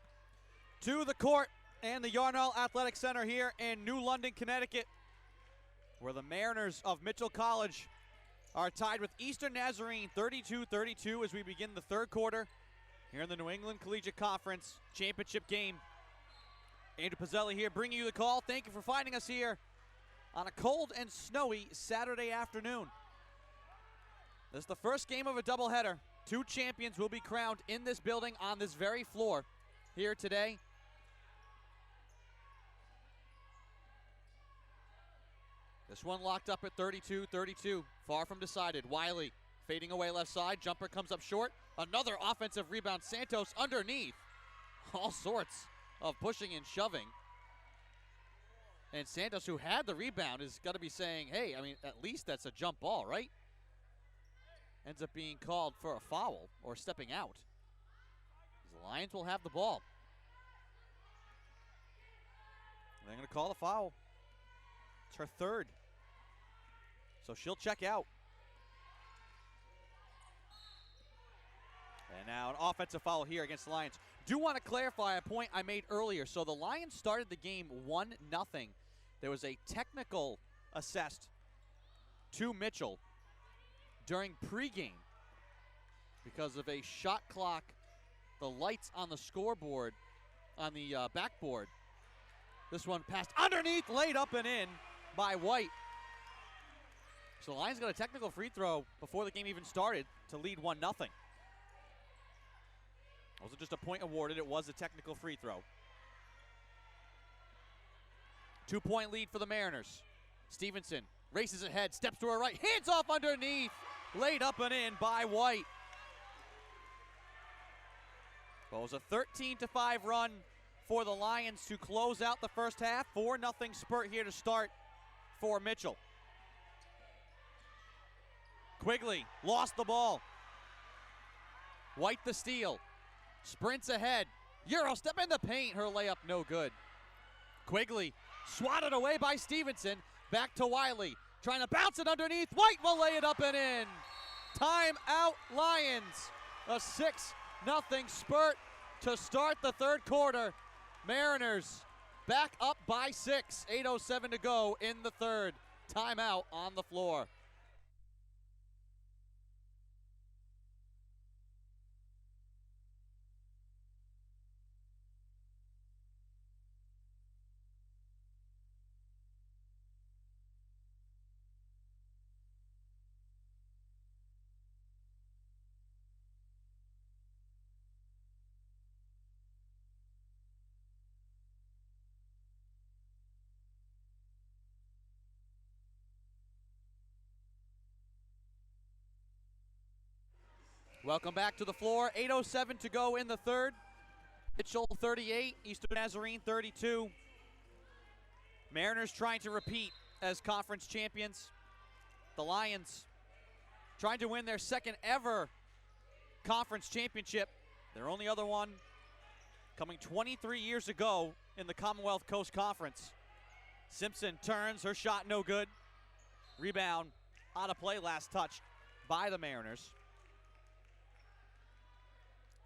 to the court and the Yarnall Athletic Center here in New London, Connecticut, where the Mariners of Mitchell College are tied with Eastern Nazarene 32-32 as we begin the third quarter here in the New England Collegiate Conference Championship game. Andrew Pizzelli here bringing you the call. Thank you for finding us here on a cold and snowy Saturday afternoon. This is the first game of a doubleheader. Two champions will be crowned in this building on this very floor here today. This one locked up at 32-32, far from decided. Wiley fading away left side, jumper comes up short. Another offensive rebound, Santos underneath. All sorts of pushing and shoving. And Santos, who had the rebound, is going to be saying, hey, I mean, at least that's a jump ball, right? Ends up being called for a foul or stepping out. The Lions will have the ball. They're going to call the foul. It's her third. So she'll check out. And now an offensive foul here against the Lions. Do want to clarify a point I made earlier. So the Lions started the game 1-0. There was a technical assessed to Mitchell during pregame because of a shot clock, the lights on the scoreboard, on the backboard. This one passed underneath, laid up and in by White. So the Lions got a technical free throw before the game even started to lead 1-0. It wasn't just a point awarded, it was a technical free throw. 2-point lead for the Mariners. Stevenson races ahead, steps to her right, hands off underneath, laid up and in by White. Well, it was a 13-5 run for the Lions to close out the first half. 4-0 spurt here to start for Mitchell. Quigley lost the ball. White the steal. Sprints ahead. Euro step in the paint. Her layup no good. Quigley swatted away by Stevenson. Back to Wiley. Trying to bounce it underneath. White will lay it up and in. Timeout Lions. A 6-0 spurt to start the third quarter. Mariners back up by 6. 8:07 to go in the third. Timeout on the floor. Welcome back to the floor. 8:07 to go in the third. Mitchell 38, Eastern Nazarene 32. Mariners trying to repeat as conference champions. The Lions trying to win their second ever conference championship. Their only other one coming 23 years ago in the Commonwealth Coast Conference. Simpson turns, her shot no good. Rebound out of play, last touch by the Mariners.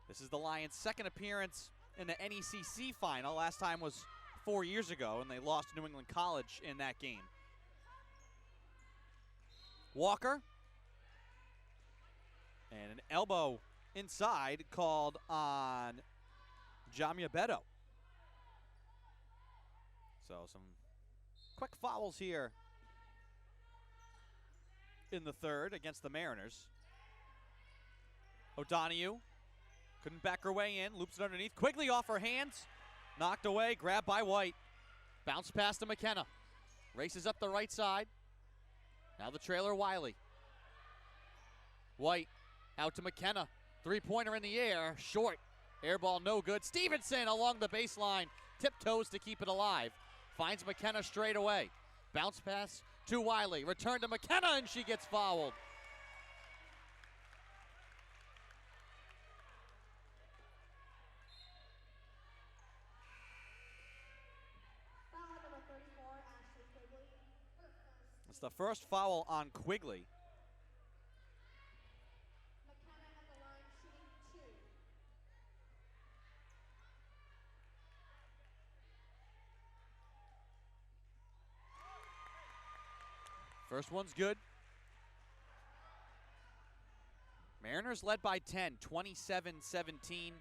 This is the Lions' second appearance in the NECC final. Last time was 4 years ago, and they lost to New England College in that game. Walker. And an elbow inside called on Jamia Beto. So some quick fouls here in the third against the Mariners. O'Donoghue couldn't back her way in, loops it underneath. Quigley off her hands, knocked away, grabbed by White. Bounce pass to McKenna. Races up the right side. Now the trailer, Wiley. White out to McKenna. Three-pointer in the air, short. Air ball no good. Stevenson along the baseline, tiptoes to keep it alive. Finds McKenna straight away. Bounce pass to Wiley. Return to McKenna, and she gets fouled. It's the first foul on Quigley. McKenna at the line shooting 2. First one's good. Mariners led by 10, 27-17.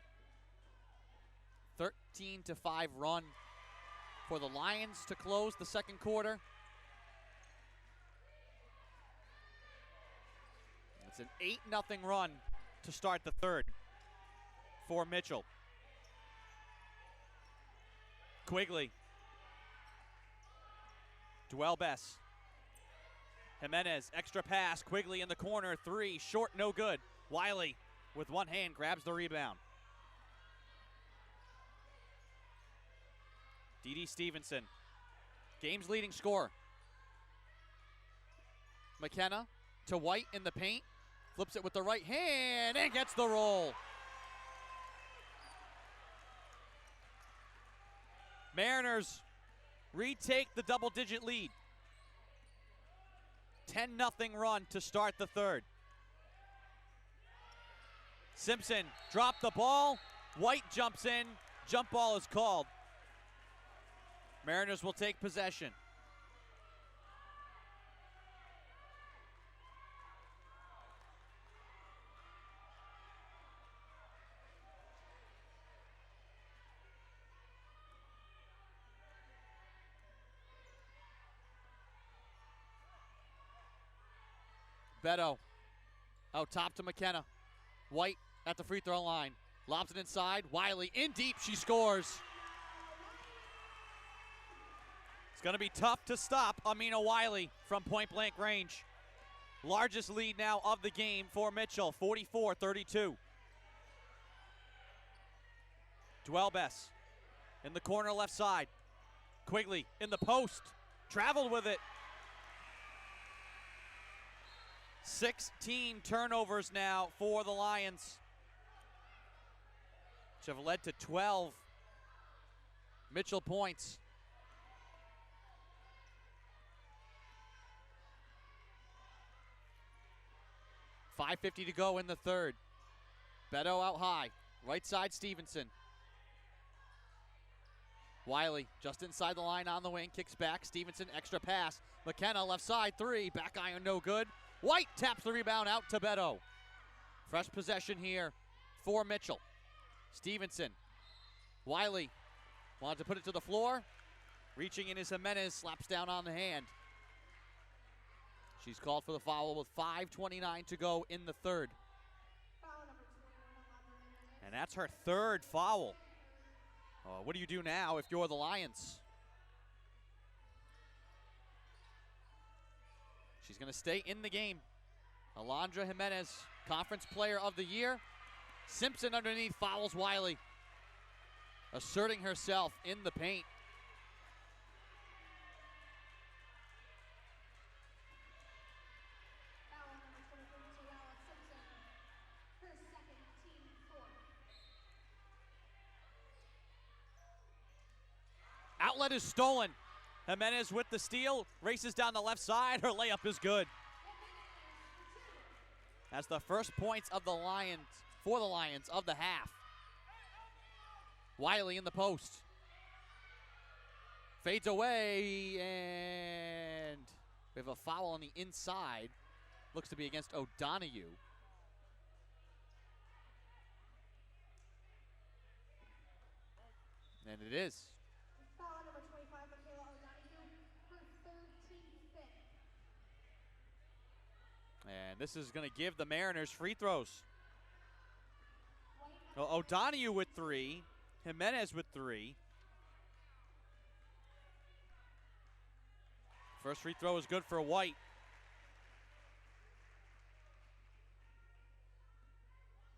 13-5 run for the Lions to close the second quarter. It's an 8-0 run to start the third for Mitchell. Quigley. Dwell-Bess. Jimenez, extra pass. Quigley in the corner, three, short, no good. Wiley with one hand grabs the rebound. D.D. Stevenson, game's leading scorer. McKenna to White in the paint. Flips it with the right hand and gets the roll. Mariners retake the double-digit lead. 10-0 run to start the third. Simpson dropped the ball. White jumps in. Jump ball is called. Mariners will take possession. Beto out top to McKenna. White at the free throw line. Lobs it inside. Wiley in deep. She scores. It's going to be tough to stop Amina Wiley from point-blank range. Largest lead now of the game for Mitchell, 44-32. Dwell-Bess in the corner left side. Quigley in the post. Traveled with it. 16 turnovers now for the Lions, which have led to 12 Mitchell points. .550 to go in the third. Beto out high. Right side Stevenson. Wiley just inside the line on the wing. Kicks back. Stevenson extra pass. McKenna left side three. Back iron no good. White taps the rebound out to Beto. Fresh possession here for Mitchell. Stevenson. Wiley wanted to put it to the floor. Reaching in is Jimenez. Slaps down on the hand. She's called for the foul with 5:29 to go in the third. Foul number 21 on And that's her third foul. What do you do now if you're the Lions? She's going to stay in the game. Alondra Jimenez, Conference Player of the Year. Simpson underneath fouls Wiley. Asserting herself in the paint. Foul number 23 to Lala Simpson. Her second, team fourth. Outlet is stolen. Jimenez with the steal, races down the left side. Her layup is good. That's the first points of the Lions, for the Lions of the half. Wiley in the post. Fades away, and we have a foul on the inside. Looks to be against O'Donoghue. And it is. Foul number 25, Michaela O'Donoghue, her third, team fifth. And this is going to give the Mariners free throws. O'Donoghue with three. Jimenez with three. First free throw is good for White.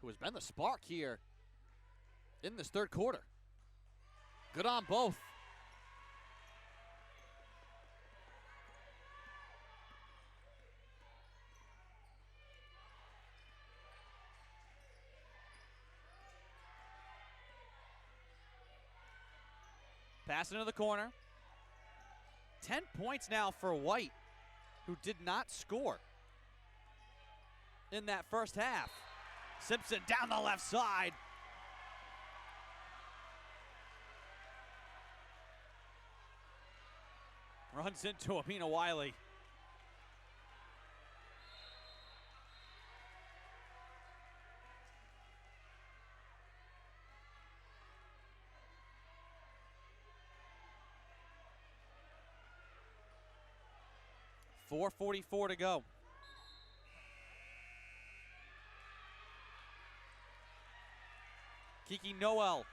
Who has been the spark here in this third quarter. Good on both. Pass into the corner. 10 points now for White, who did not score in that first half. Simpson down the left side. Runs into Amina Wiley. 4:44 to go. Kiki Noel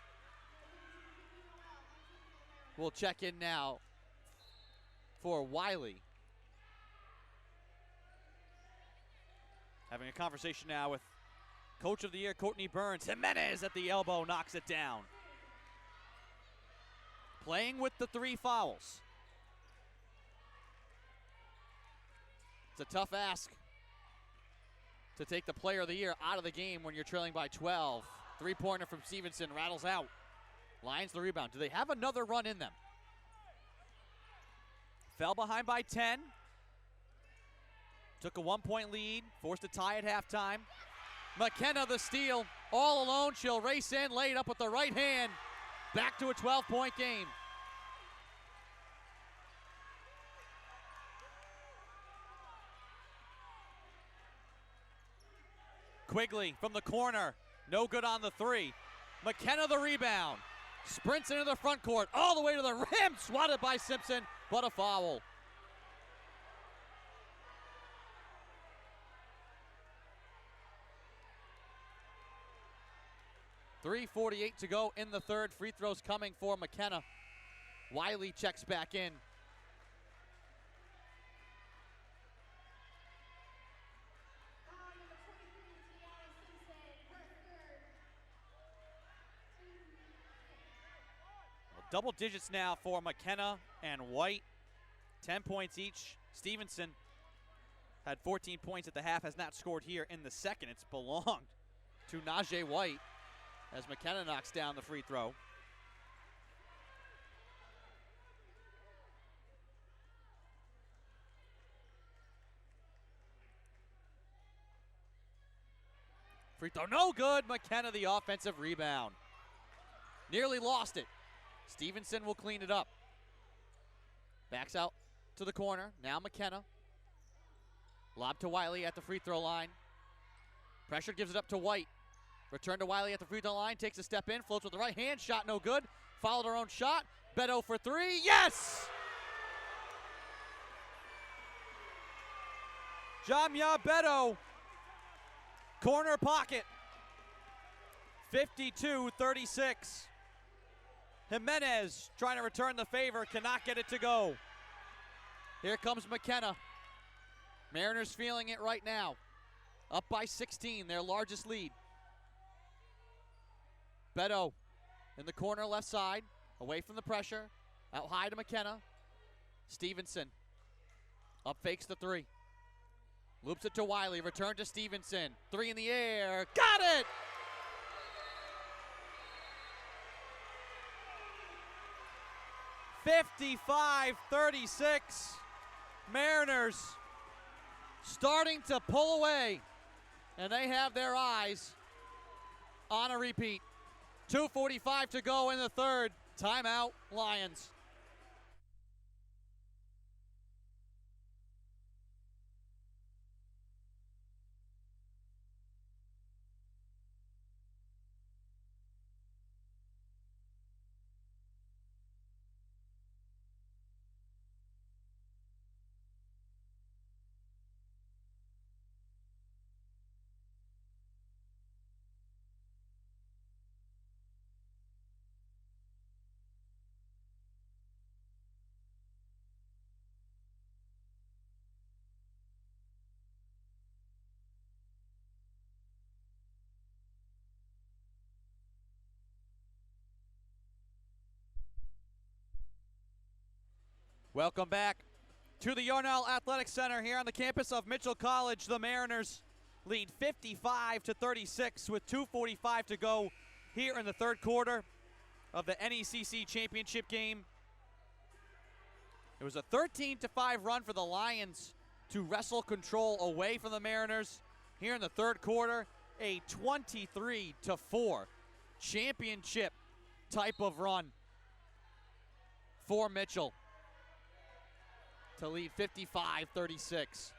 will check in now for Wiley. Having a conversation now with Coach of the Year, Courtney Burns. Jimenez at the elbow knocks it down. Playing with the 3 fouls. It's a tough ask to take the Player of the Year out of the game when you're trailing by 12. 3-pointer from Stevenson rattles out. Lions the rebound. Do they have another run in them? Fell behind by 10. Took a 1-point lead, forced a tie at halftime. McKenna the steal, all alone. She'll race in, lay it up with the right hand. Back to a 12-point game. Quigley from the corner, no good on the 3. McKenna the rebound, sprints into the front court, all the way to the rim, swatted by Simpson, but a foul. .348 to go in the third. Free throws coming for McKenna. Wiley checks back in. Double digits now for McKenna and White. 10 points each. Stevenson had 14 points at the half, has not scored here in the second. It's belonged to Najee White as McKenna knocks down the free throw. Free throw no good. McKenna the offensive rebound. Nearly lost it. Stevenson will clean it up. Backs out to the corner. Now McKenna. Lob to Wiley at the free throw line. Pressure gives it up to White. Return to Wiley at the free throw line. Takes a step in. Floats with the right hand. Shot no good. Followed her own shot. Beto for 3. Yes! Jamia Beto. Corner pocket. 52-36. Jimenez trying to return the favor, cannot get it to go. Here comes McKenna. Mariners feeling it right now. Up by 16, their largest lead. Beto in the corner left side, away from the pressure. Out high to McKenna. Stevenson up fakes the 3. Loops it to Wiley, return to Stevenson. 3 in the air, got it! (55-36). Mariners starting to pull away, and they have their eyes on a repeat. 2:45 to go in the third. Timeout, Lions. Welcome back to the Yarnell Athletic Center here on the campus of Mitchell College. The Mariners lead 55-36 with 2:45 to go here in the third quarter of the NECC championship game. It was a 13-5 run for the Lions to wrestle control away from the Mariners. Here in the third quarter, a 23-4 championship type of run for Mitchell to lead 55-36.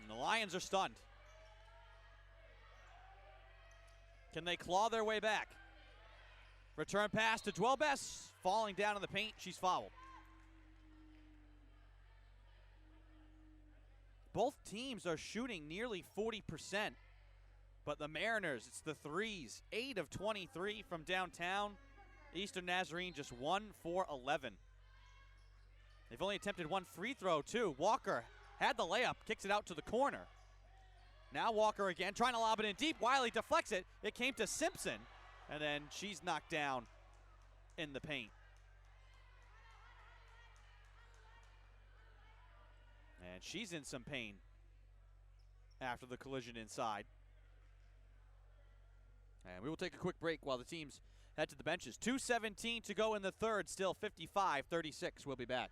And the Lions are stunned. Can they claw their way back? Return pass to Dwellbest, falling down in the paint. She's fouled. Both teams are shooting nearly 40%, but the Mariners, it's the threes. 8 of 23 from downtown. Eastern Nazarene just 1 for 11. They've only attempted one free throw, too. Walker had the layup, kicks it out to the corner. Now Walker again, trying to lob it in deep. Wiley deflects it. It came to Simpson, and then she's knocked down in the paint. And she's in some pain after the collision inside. And we will take a quick break while the teams head to the benches. 2:17 to go in the third, still 55-36. We'll be back.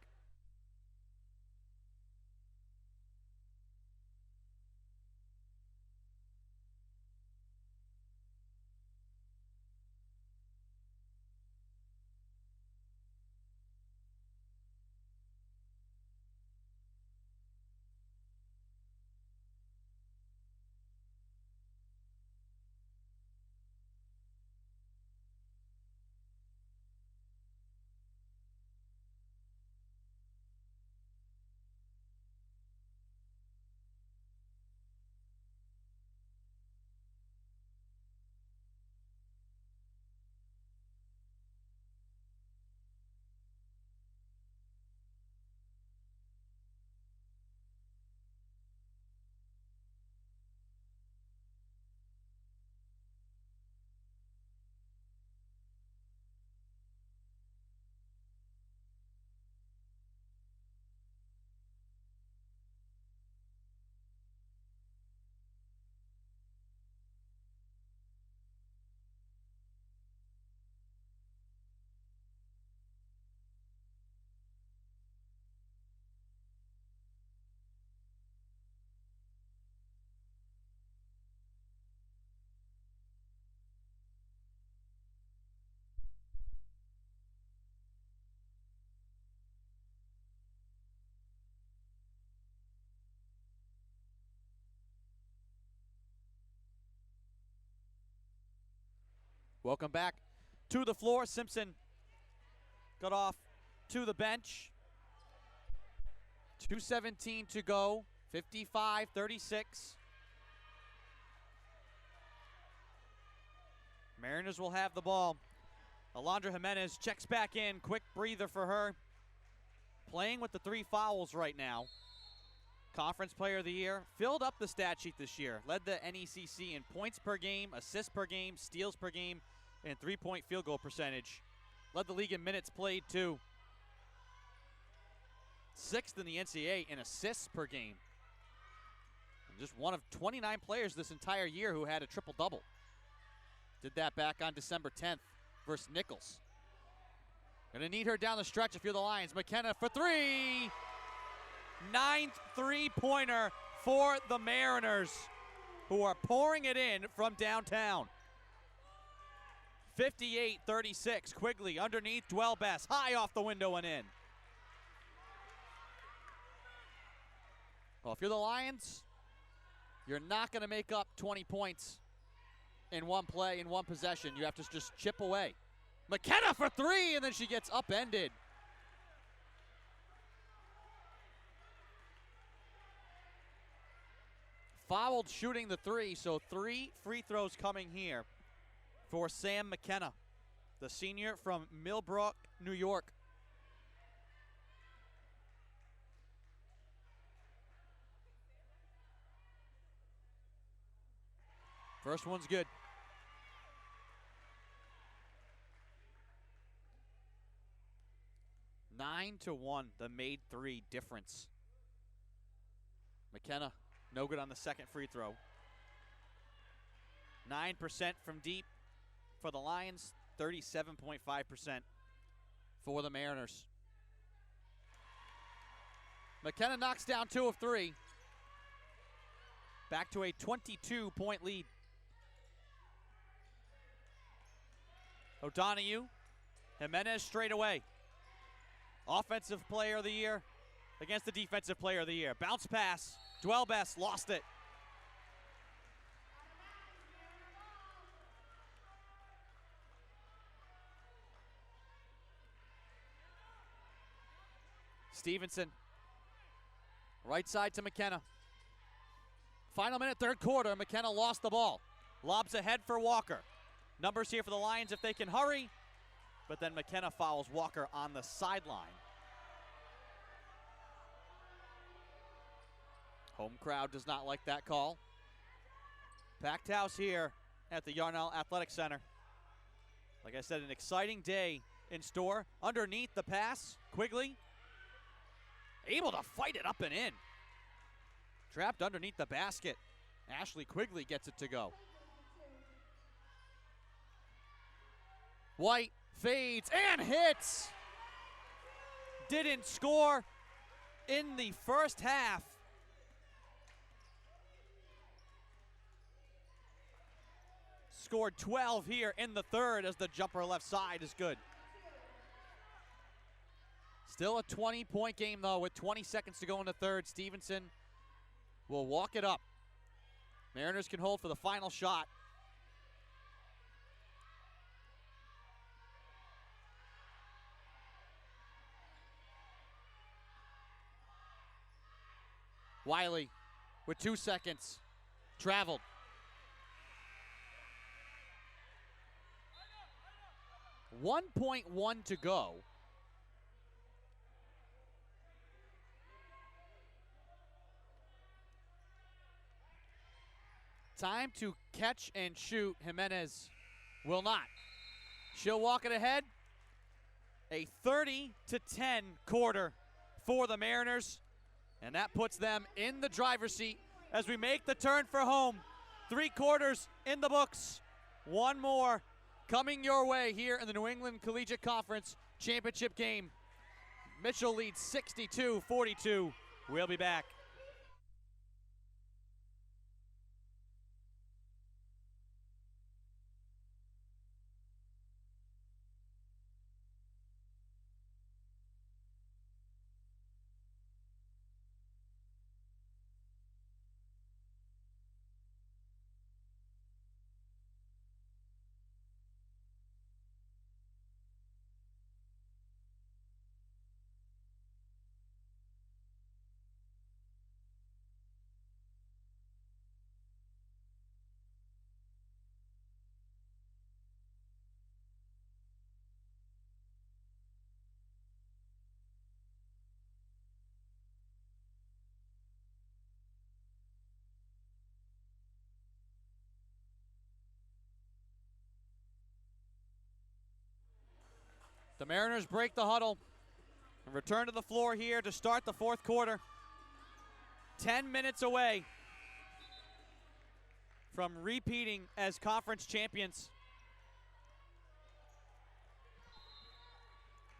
Welcome back to the floor. Simpson got off to the bench. 2:17 to go, 55-36. Mariners will have the ball. Alondra Jimenez checks back in. Quick breather for her. Playing with the 3 fouls right now. Conference Player of the Year. Filled up the stat sheet this year. Led the NECC in points per game, assists per game, steals per game, and 3-point field goal percentage. Led the league in minutes played, too. 6th in the NCAA in assists per game. And just one of 29 players this entire year who had a triple-double. Did that back on December 10th versus Nichols. Gonna need her down the stretch if you're the Lions. McKenna for 3. 9th three-pointer for the Mariners, who are pouring it in from downtown. 58-36. Quigley underneath. Dwellbest high off the window and in. Well, if you're the Lions, you're not going to make up 20 points in one play, in one possession. You have to just chip away. McKenna for 3, and then she gets upended. Fouled shooting the 3, so 3 free throws coming here for Sam McKenna, the senior from Millbrook, New York. First one's good. Nine to 1, the made 3 difference. McKenna, no good on the second free throw. 9% from deep for the Lions, 37.5% for the Mariners. McKenna knocks down 2 of 3. Back to a 22-point lead. O'Donoghue, Jimenez straight away. Offensive player of the year against the defensive player of the year. Bounce pass, Dwellbest lost it. Stevenson. Right side to McKenna. Final minute, third quarter. McKenna lost the ball. Lobs ahead for Walker. Numbers here for the Lions if they can hurry. But then McKenna fouls Walker on the sideline. Home crowd does not like that call. Packed house here at the Yarnall Athletic Center. Like I said, an exciting day in store. Underneath the pass, Quigley able to fight it up and in. Trapped underneath the basket. Ashley Quigley gets it to go. White fades and hits. Didn't score in the first half. Scored 12 here in the third as the jumper left side is good. Still a 20-point game, though, with 20 seconds to go in the third. Stevenson will walk it up. Mariners can hold for the final shot. Wiley with 2 seconds. Traveled. .1 to go. Time to catch and shoot. Jimenez will not. She'll walk it ahead. A 30-10 quarter for the Mariners. And that puts them in the driver's seat as we make the turn for home. 3 quarters in the books. One more coming your way here in the New England Collegiate Conference Championship game. Mitchell leads 62-42. We'll be back. The Mariners break the huddle and return to the floor here to start the fourth quarter. 10 minutes away from repeating as conference champions.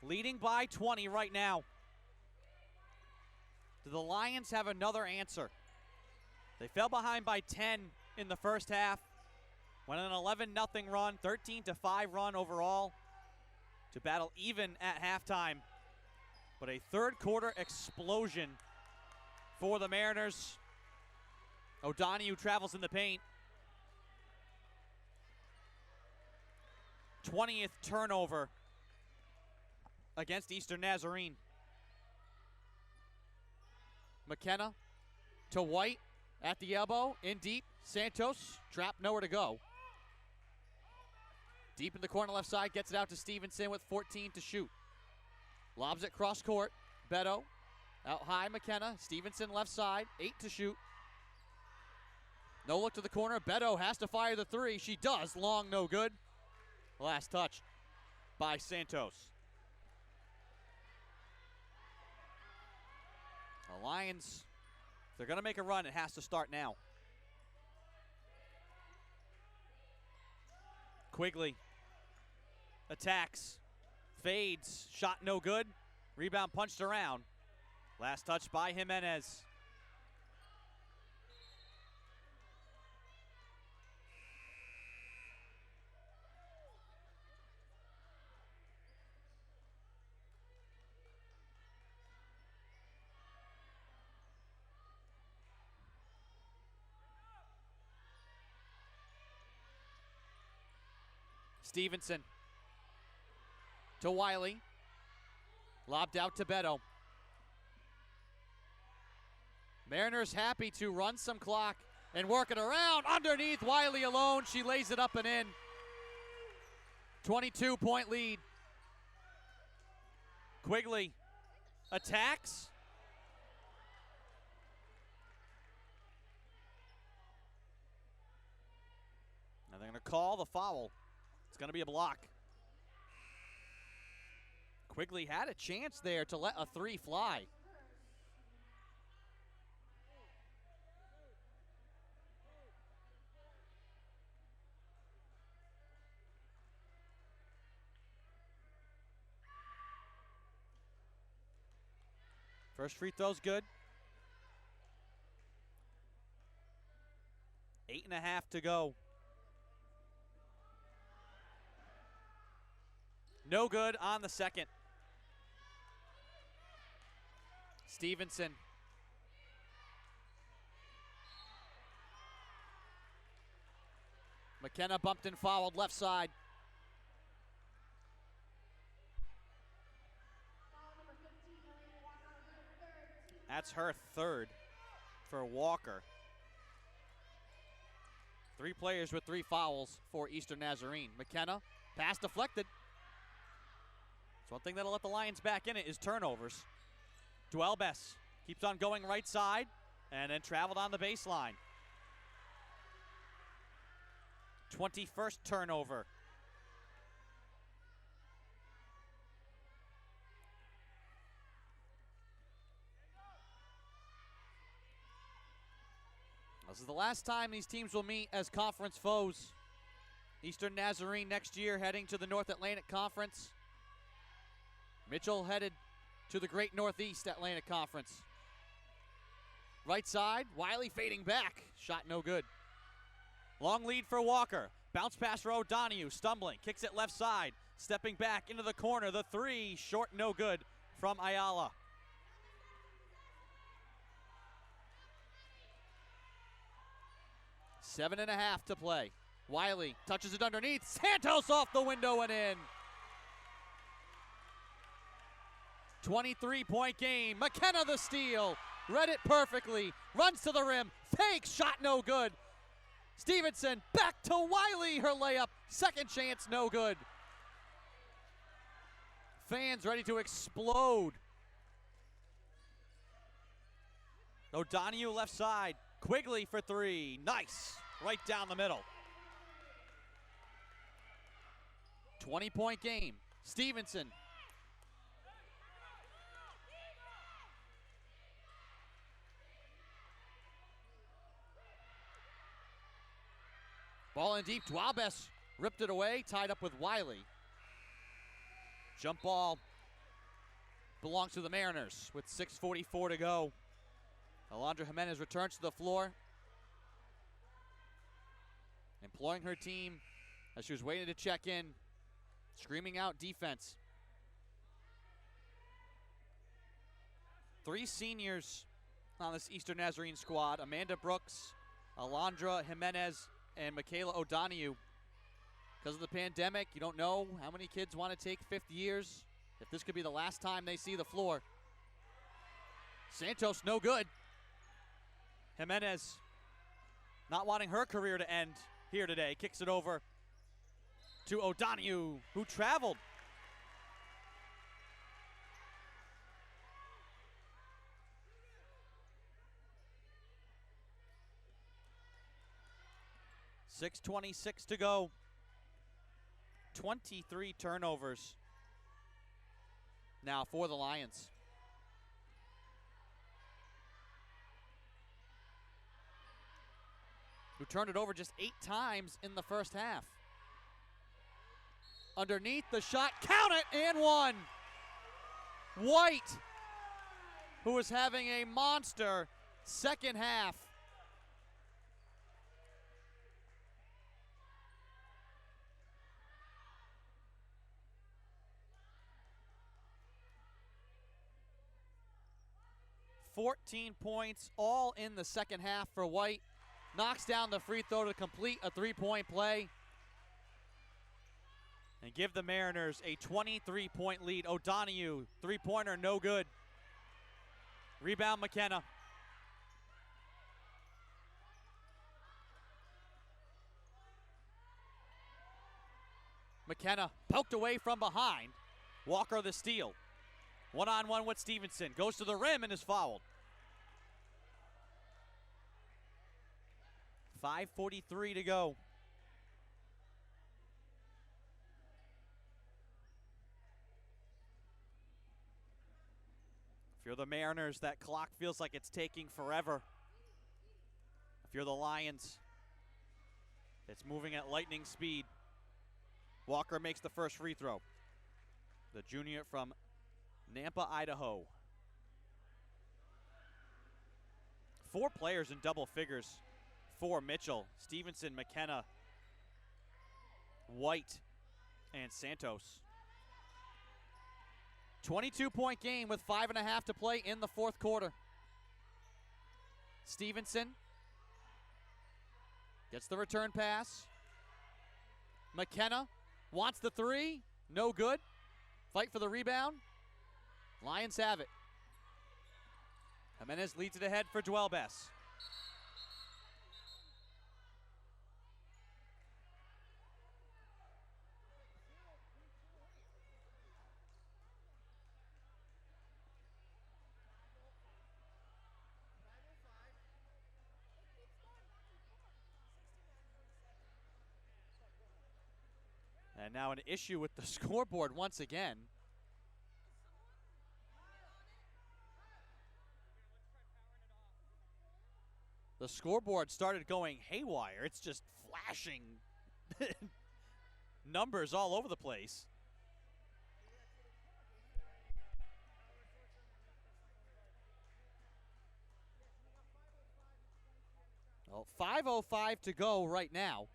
Leading by 20 right now. Do the Lions have another answer? They fell behind by 10 in the first half. Went on an 11-0 run, 13-5 run overall to battle even at halftime. But a third quarter explosion for the Mariners. O'Donoghue travels in the paint. 20th turnover against Eastern Nazarene. McKenna to White at the elbow, in deep. Santos trapped, nowhere to go. Deep in the corner left side, gets it out to Stevenson with 14 to shoot. Lobs it cross court. Beto out high, McKenna. Stevenson left side, 8 to shoot. No look to the corner. Beto has to fire the three. She does. Long, no good. Last touch by Santos. The Lions, if they're going to make a run, it has to start now. Quigley attacks, fades, shot no good. Rebound punched around. Last touch by Jimenez. Stevenson to Wiley. Lobbed out to Beto. Mariners happy to run some clock and work it around. Underneath, Wiley alone. She lays it up and in. 22-point lead. Quigley attacks. And they're going to call the foul. It's going to be a block. Quigley had a chance there to let a three fly. First free throw's good. 8.5 to go. No good on the second. Stevenson. McKenna bumped and fouled left side. That's her third for Walker. 3 players with 3 fouls for Eastern Nazarene. McKenna, pass deflected. So one thing that'll let the Lions back in it is turnovers. Duelbes keeps on going right side and then traveled on the baseline. 21st turnover. This is the last time these teams will meet as conference foes. Eastern Nazarene next year heading to the North Atlantic Conference. Mitchell headed to the Great Northeast Atlantic Conference. Right side, Wiley fading back. Shot no good. Long lead for Walker. Bounce pass for O'Donoghue, stumbling, kicks it left side. Stepping back into the corner, the three, short no good from Ayala. Seven and a half to play. Wiley touches it underneath. Santos off the window and in. 23-point game. McKenna the steal. Read it perfectly. Runs to the rim. Fake shot no good. Stevenson back to Wiley. Her layup. Second chance no good. Fans ready to explode. O'Donoghue left side. Quigley for three. Nice. Right down the middle. 20-point game. Stevenson. Ball in deep. Duelbes ripped it away. Tied up with Wiley. Jump ball belongs to the Mariners with 6:44 to go. Alondra Jimenez returns to the floor, employing her team as she was waiting to check in, screaming out defense. 3 seniors on this Eastern Nazarene squad: Amanda Brooks, Alondra Jimenez, and Michaela O'Donoghue. Because of the pandemic, you don't know how many kids want to take 5th years, if this could be the last time they see the floor. Santos no good. Jimenez not wanting her career to end here today. Kicks it over to O'Donoghue, who traveled. .6:26 to go. 23 turnovers now for the Lions. Who turned it over just 8 times in the first half. Underneath the shot, count it, and one. White, who is having a monster second half. .14 points, all in the second half for White. Knocks down the free throw to complete a 3-point play and give the Mariners a 23-point lead. O'Donoghue, 3-pointer, no good. Rebound McKenna. McKenna poked away from behind. Walker the steal. One-on-one with Stevenson. Goes to the rim and is fouled. 5:43 to go. If you're the Mariners, that clock feels like it's taking forever. If you're the Lions, it's moving at lightning speed. Walker makes the first free throw. The junior from Nampa, Idaho. 4 players in double figures for Mitchell. Stevenson, McKenna, White, and Santos. 22-point game with 5.5 to play in the fourth quarter. Stevenson gets the return pass. McKenna wants the three. No good. Fight for the rebound. Lions have it. Jimenez leads it ahead for Dwellbess. And now an issue with the scoreboard once again. The scoreboard started going haywire. It's just flashing numbers all over the place. Well, 5:05 to go right now.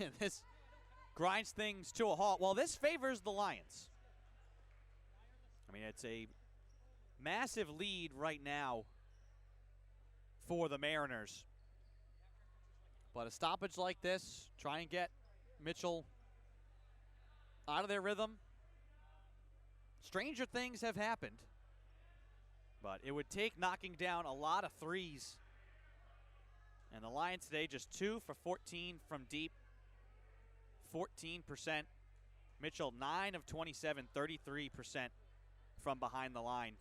And this grinds things to a halt. Well, this favors the Lions. I mean, it's a massive lead right now for the Mariners. But a stoppage like this, try and get Mitchell out of their rhythm. Stranger things have happened. But it would take knocking down a lot of threes. And the Lions today just 2 for 14 from deep. 14%. Mitchell 9 of 27, 33% from behind the line.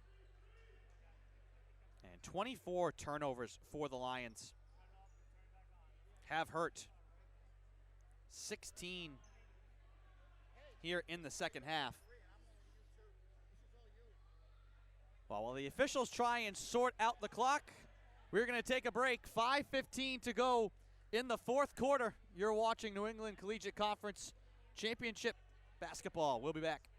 And 24 turnovers for the Lions have hurt. 16 here in the second half. Well, while the officials try and sort out the clock, we're going to take a break. 5:15 to go in the fourth quarter. You're watching New England Collegiate Conference Championship basketball. We'll be back.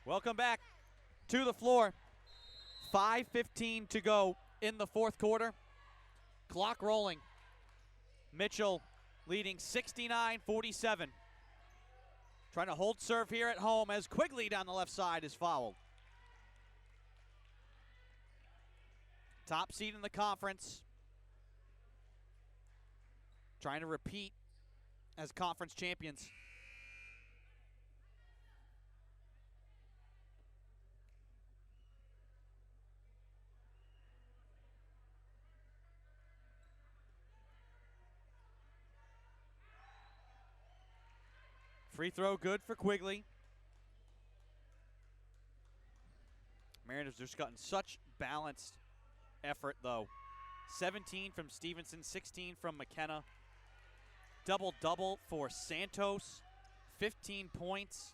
Welcome back to the floor. 5:15 to go in the fourth quarter. Clock rolling. Mitchell leading 69-47. Trying to hold serve here at home as Quigley down the left side is fouled. Top seed in the conference. Trying to repeat as conference champions. Free throw good for Quigley. Mariners just gotten such balanced effort, though. 17 from Stevenson, 16 from McKenna. Double-double for Santos. 15 points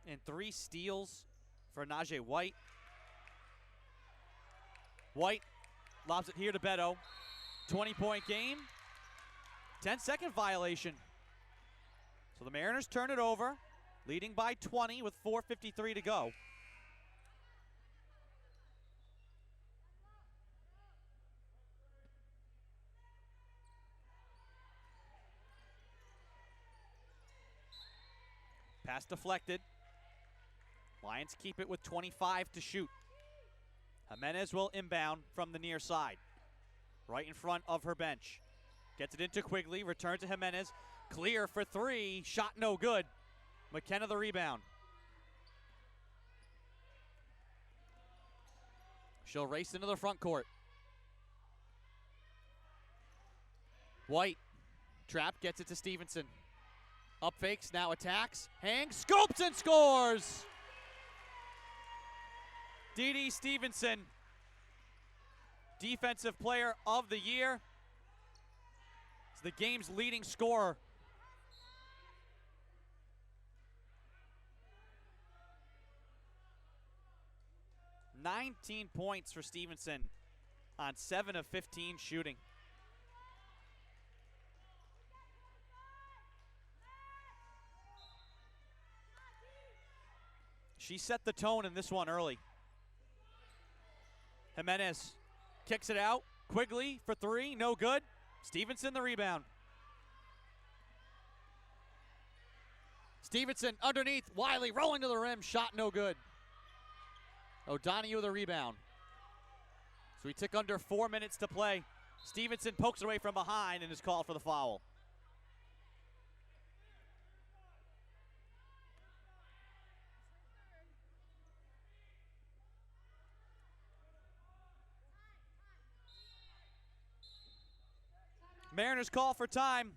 and 3 steals for Najee White. White lobs it here to Beto. 20-point game. 10-second violation. So the Mariners turn it over, leading by 20 with 4:53 to go. Pass deflected. Lions keep it with 25 to shoot. Jimenez will inbound from the near side, right in front of her bench. Gets it into Quigley, return to Jimenez. Clear for 3, shot no good. McKenna the rebound. She'll race into the front court. White, trap, gets it to Stevenson. Up fakes, now attacks, hangs, scoops and scores! Dee Stevenson, Defensive Player of the Year. It's the game's leading scorer. $19 points for Stevenson on 7 of 15 shooting. She set the tone in this one early. Jimenez kicks it out. Quigley for 3, no good. Stevenson the rebound. Stevenson underneath. Wiley rolling to the rim. Shot no good. O'Donoghue the rebound. So we tick under 4 minutes to play. Stevenson pokes it away from behind and is called for the foul. Mariners call for time.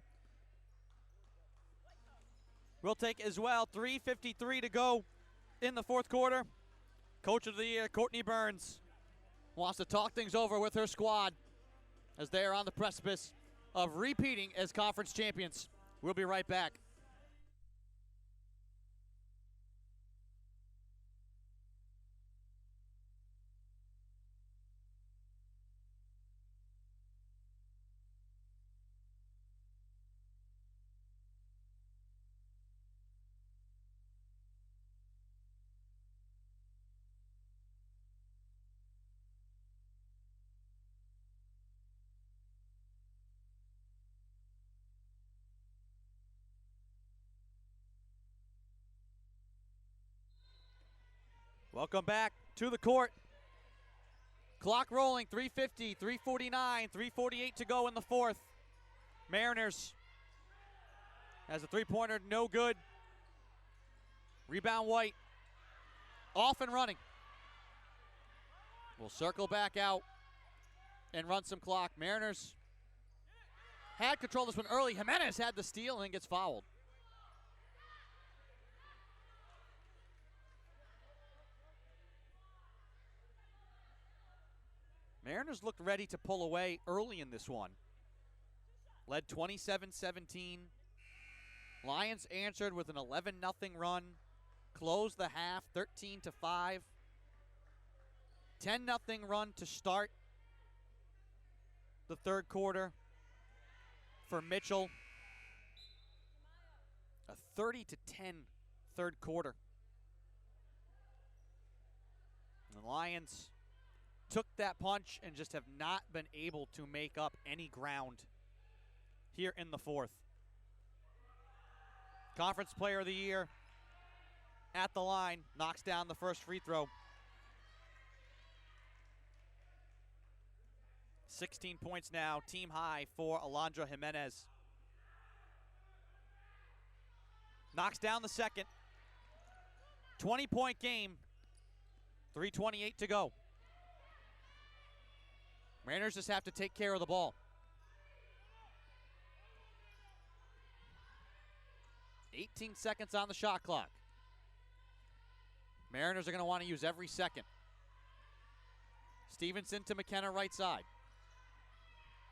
We'll take as well. 3:53 to go in the fourth quarter. Coach of the Year, Courtney Burns, wants to talk things over with her squad as they are on the precipice of repeating as conference champions. We'll be right back. Welcome back to the court. Clock rolling, 3:50, 3:49, 3:48 to go in the fourth. Mariners has a three-pointer, no good. Rebound White, off and running. We'll circle back out and run some clock. Mariners had control of this one early. Jimenez had the steal and then gets fouled. Mariners looked ready to pull away early in this one. Led 27-17. Lions answered with an 11-0 run. Closed the half 13-5. 10-0 run to start the third quarter for Mitchell. A 30-10 third quarter. The Lions took that punch and just have not been able to make up any ground here in the fourth. Conference Player of the Year at the line, knocks down the first free throw. 16 points now, team high for Alondra Jimenez. Knocks down the second. 20-point game. 3:28 to go. Mariners just have to take care of the ball. 18 seconds on the shot clock. Mariners are going to want to use every second. Stevenson to McKenna, right side.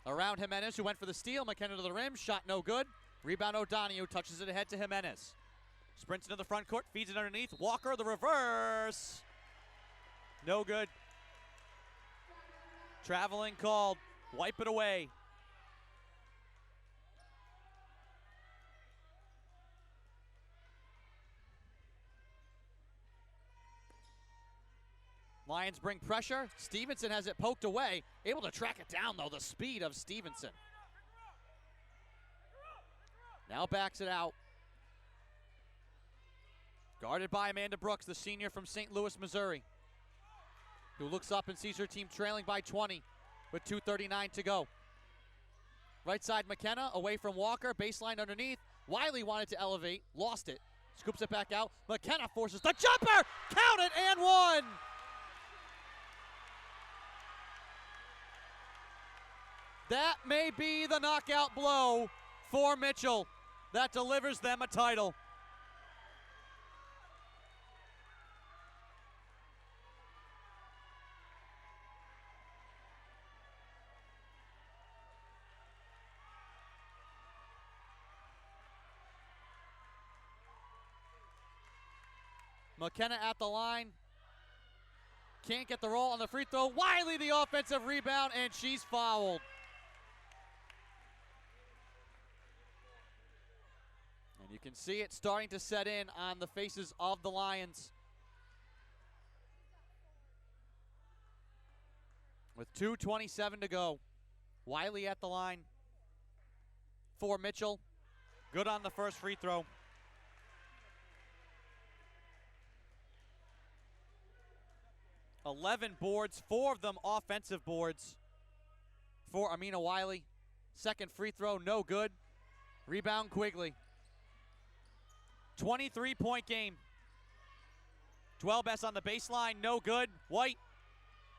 Around Jimenez, who went for the steal. McKenna to the rim, shot no good. Rebound O'Donoghue, touches it ahead to Jimenez. Sprints into the front court, feeds it underneath. Walker, the reverse. No good. Traveling called. Wipe it away. Lions bring pressure. Stevenson has it poked away. Able to track it down, though, the speed of Stevenson. Now backs it out. Guarded by Amanda Brooks, the senior from St. Louis, Missouri, who looks up and sees her team trailing by 20 with 2:39 to go. Right side McKenna, away from Walker, baseline underneath. Wiley wanted to elevate, lost it, scoops it back out. McKenna forces the jumper, count it, and one! That may be the knockout blow for Mitchell that delivers them a title. McKenna at the line. Can't get the roll on the free throw. Wiley the offensive rebound, and she's fouled. And you can see it starting to set in on the faces of the Lions. With 2:27 to go. Wiley at the line for Mitchell. Good on the first free throw. 11 boards, 4 of them offensive boards for Amina Wiley. Second free throw, no good. Rebound Quigley. 23-point game. Dwellbest on the baseline, no good. White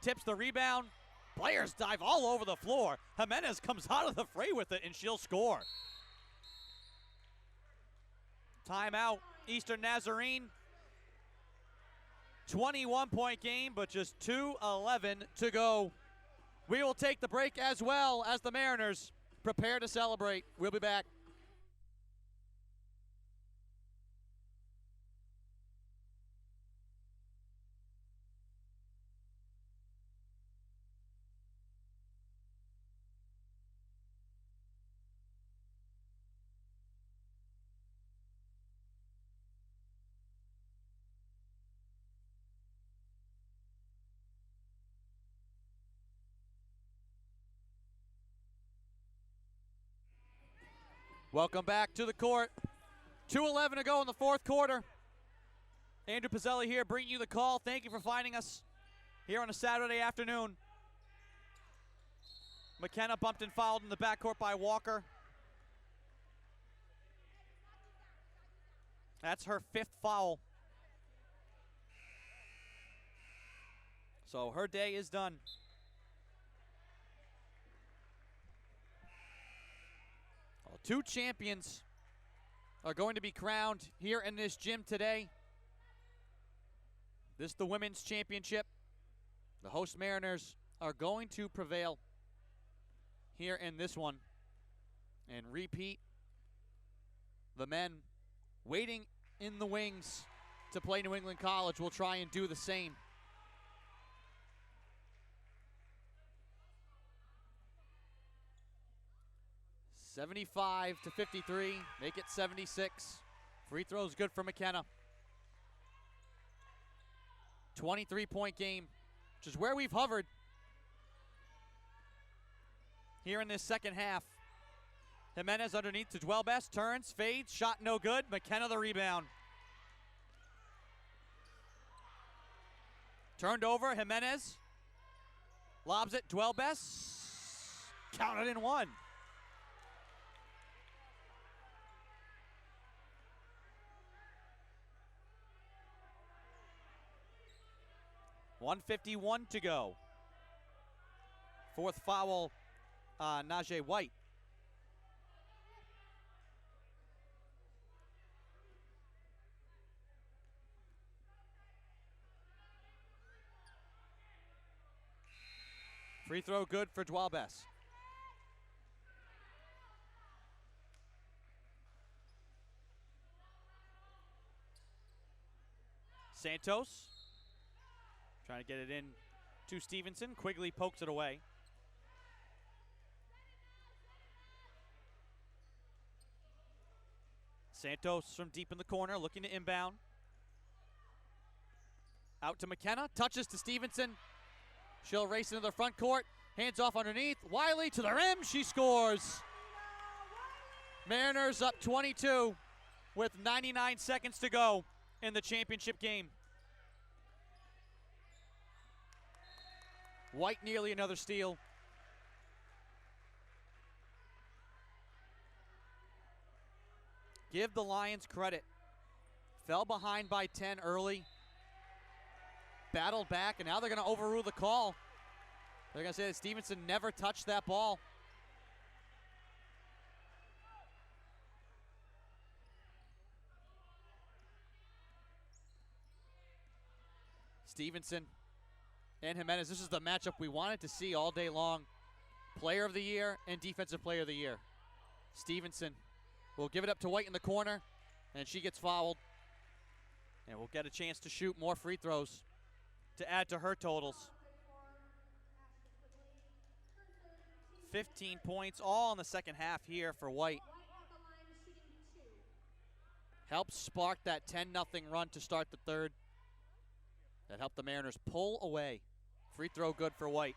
tips the rebound. Players dive all over the floor. Jimenez comes out of the fray with it, and she'll score. Timeout, Eastern Nazarene. 21-point game, but just 2:11 to go. We will take the break as well as the Mariners prepare to celebrate. We'll be back. Welcome back to the court. 2:11 to go in the fourth quarter. Andrew Pizzelli here bringing you the call. Thank you for finding us here on a Saturday afternoon. McKenna bumped and fouled in the backcourt by Walker. That's her 5th foul. So her day is done. Well, 2 champions are going to be crowned here in this gym today. This is the women's championship. The host Mariners are going to prevail here in this one and repeat. The men waiting in the wings to play New England College will try and do the same. (75-53), make it 76. Free throws good for McKenna. 23-point game, which is where we've hovered here in this second half. Jimenez underneath to Dwellbest, turns, fades, shot no good. McKenna the rebound. Turned over, Jimenez lobs it, Dwellbest, counted in one. 1:51 to go. Fourth foul, Najee White. Free throw good for Dwalbes. Santos trying to get it in to Stevenson. Quigley pokes it away. Santos from deep in the corner looking to inbound. Out to McKenna. Touches to Stevenson. She'll race into the front court. Hands off underneath. Wiley to the rim. She scores. Mariners up 22 with 99 seconds to go in the championship game. White nearly another steal. Give the Lions credit. Fell behind by 10 early. Battled back, and now they're going to overrule the call. They're going to say that Stevenson never touched that ball. Stevenson and Jimenez, this is the matchup we wanted to see all day long. Player of the year and defensive player of the year. Stevenson will give it up to White in the corner, and she gets fouled. And we'll get a chance to shoot more free throws to add to her totals. 15 points, all in the second half here for White. Helps spark that 10-0 run to start the third. That helped the Mariners pull away. Free throw good for White.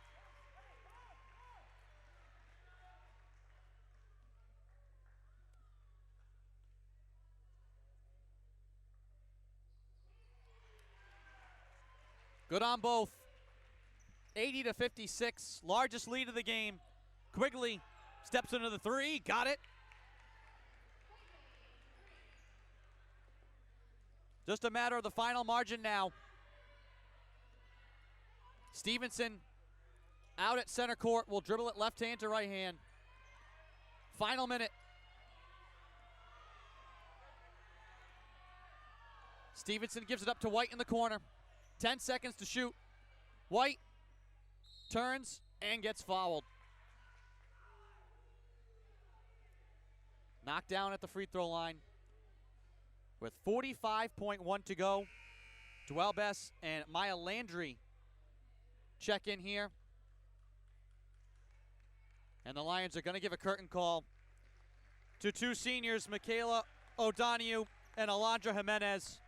Good on both. 80-56, largest lead of the game. Quigley steps into the three, got it. Just a matter of the final margin now. Stevenson out at center court, will dribble it left hand to right hand. Final minute. Stevenson gives it up to White in the corner. 10 seconds to shoot. White turns and gets fouled. Knocked down at the free throw line. With 45.1 to go, Dwalbes and Maya Landry check in here. And the Lions are going to give a curtain call to two seniors, Michaela O'Donoghue and Alondra Jimenez.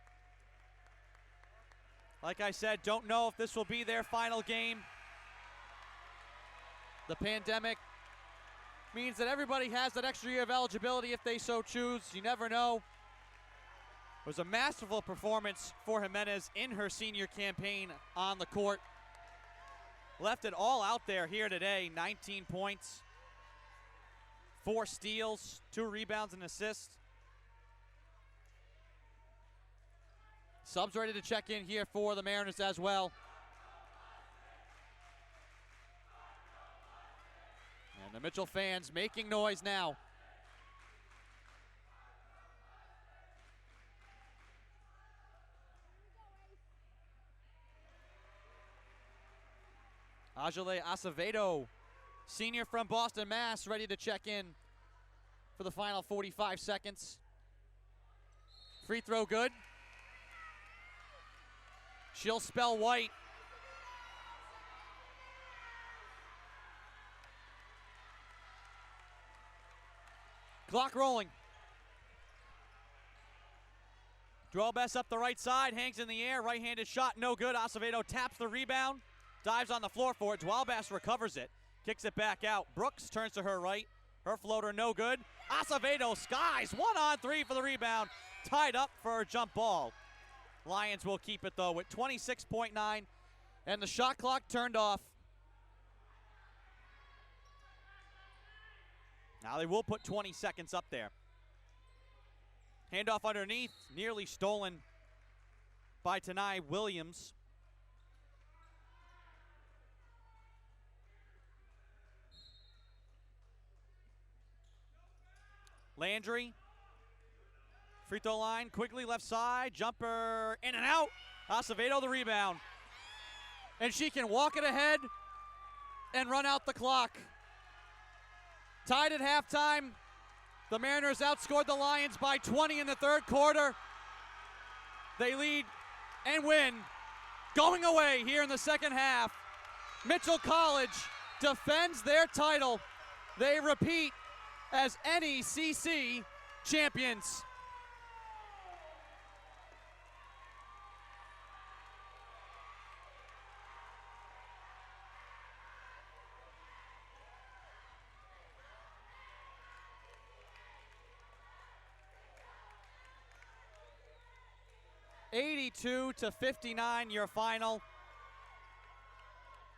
Like I said, don't know if this will be their final game. The pandemic means that everybody has that extra year of eligibility if they so choose. You never know. It was a masterful performance for Jimenez in her senior campaign on the court. Left it all out there here today. 19 points, 4 steals, 2 rebounds and assists. Subs ready to check in here for the Mariners as well. And the Mitchell fans making noise now. Ajale Acevedo, senior from Boston, Mass, ready to check in for the final 45 seconds. Free throw good. She'll spell White. Clock rolling. Dwalbes up the right side, hangs in the air, right-handed shot, no good. Acevedo taps the rebound, dives on the floor for it. Dwalbes recovers it, kicks it back out. Brooks turns to her right. Her floater no good. Acevedo skies, 1-on-3 for the rebound. Tied up for a jump ball. Lions will keep it though with 26.9 and the shot clock turned off. Now they will put 20 seconds up there. Handoff underneath, nearly stolen by Tanai Williams. Landry, free throw line, quickly left side, jumper, in and out. Acevedo the rebound. And she can walk it ahead and run out the clock. Tied at halftime. The Mariners outscored the Lions by 20 in the third quarter. They lead and win. Going away here in the second half. Mitchell College defends their title. They repeat as NECC champions. (82-59) your final.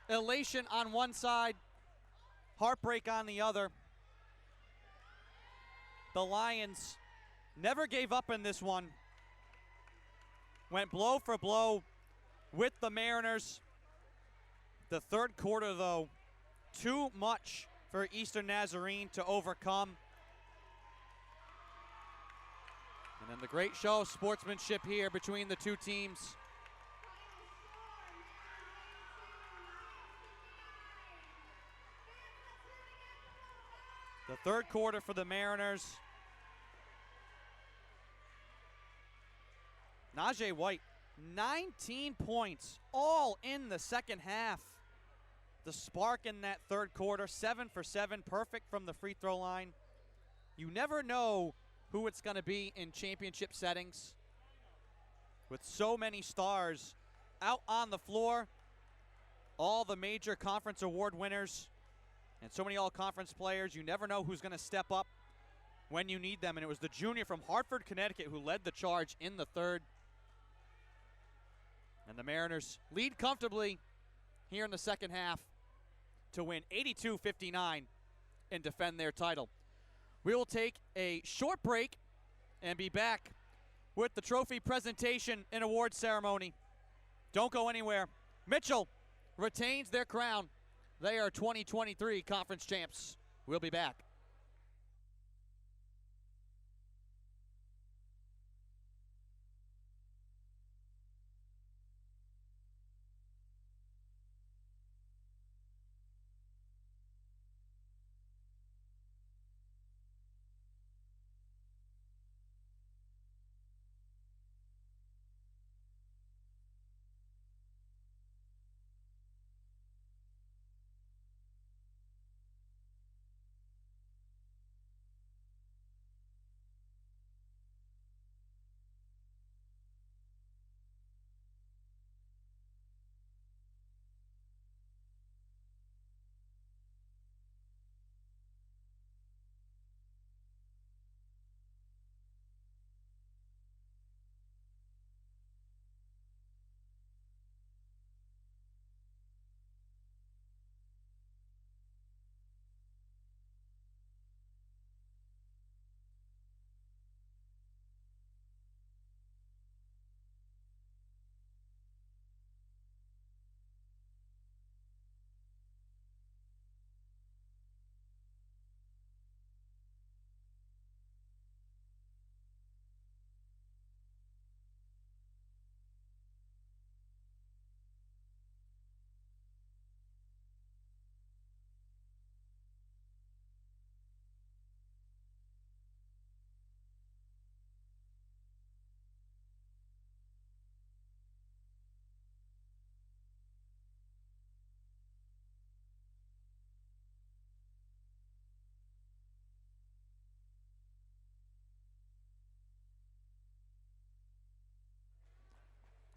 Elation on one side, heartbreak on the other. The Lions never gave up in this one. Went blow for blow with the Mariners. The third quarter, though, too much for Eastern Nazarene to overcome. And then the great show of sportsmanship here between the two teams. The third quarter for the Mariners. Najee White, 19 points, all in the second half. The spark in that third quarter, 7 for 7, perfect from the free throw line. You never know who it's going to be in championship settings. With so many stars out on the floor, all the major conference award winners, and so many all-conference players, you never know who's going to step up when you need them. And it was the junior from Hartford, Connecticut, who led the charge in the third. And the Mariners lead comfortably here in the second half to win 82-59 and defend their title. We will take a short break and be back with the trophy presentation and award ceremony. Don't go anywhere. Mitchell retains their crown. They are 2023 conference champs. We'll be back.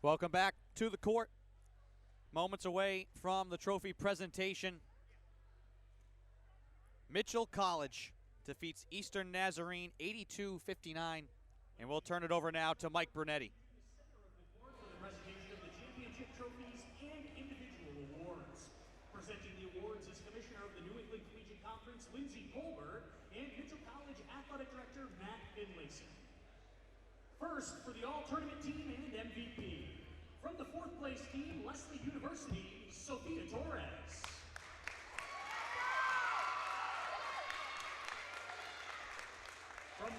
Welcome back to the court. Moments away from the trophy presentation. Mitchell College defeats Eastern Nazarene 82-59. And we'll turn it over now to Mike Brunetti. For the presentation of the championship trophies and individual awards. Presenting the awards is Commissioner of the New England Collegiate Conference, Lindsey Colbert, and Mitchell College Athletic Director, Matt Finlayson. First, for the all-tournament team and MVP. From the fourth place team, Leslie University, Sophia Torres.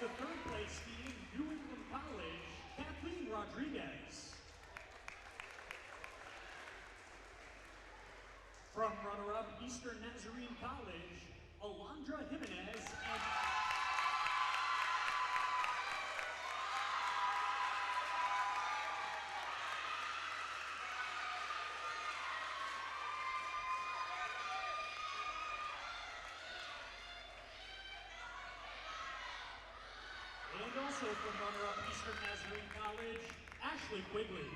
to third place skiing, New England College, Kathleen Rodriguez. From runner-up Eastern Nazarene College, Alondra Jimenez and also from runner-up Eastern Nazarene College, Ashley Quigley.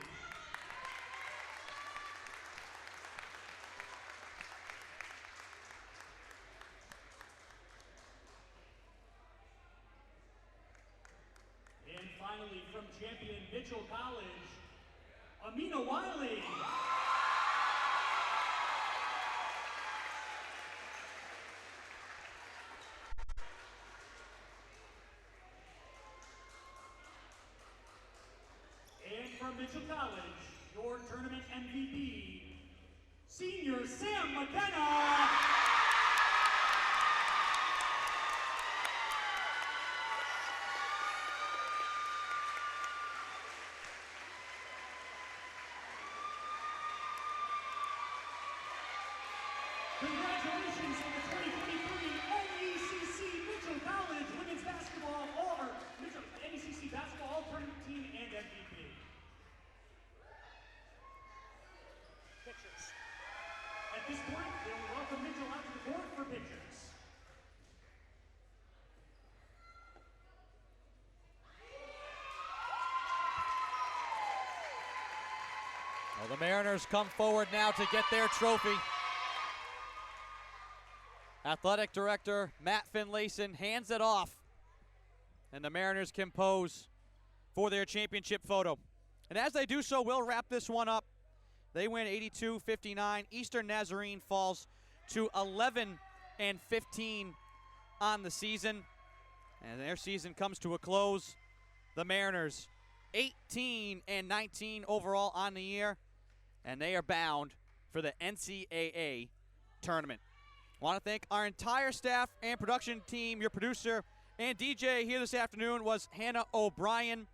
And finally, from champion Mitchell College, Amina Wiley. And from Mitchell College, your tournament MVP, Senior Sam McKenna. Congratulations on the 2023 NECC Mitchell College Women's Basketball NECC Basketball All-Tournament Team and MVP. Pictures. At this point, we'll welcome Mitchell out to the court for pictures. Well, the Mariners come forward now to get their trophy. Athletic Director Matt Finlayson hands it off, and the Mariners can pose for their championship photo. And as they do so, we'll wrap this one up. They win 82-59. Eastern Nazarene falls to 11-15 on the season, and their season comes to a close. The Mariners 18-19 overall on the year, and they are bound for the NCAA tournament. I want to thank our entire staff and production team. Your producer and DJ here this afternoon was Hannah O'Brien.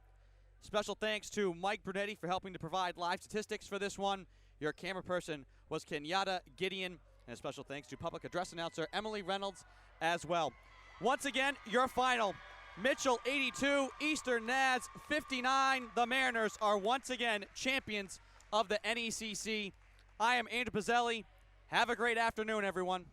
Special thanks to Mike Brunetti for helping to provide live statistics for this one. Your camera person was Kenyatta Gideon. And a special thanks to public address announcer Emily Reynolds as well. Once again, your final. Mitchell 82, Eastern Naz 59. The Mariners are once again champions of the NECC. I am Andrew Pizzelli. Have a great afternoon, everyone.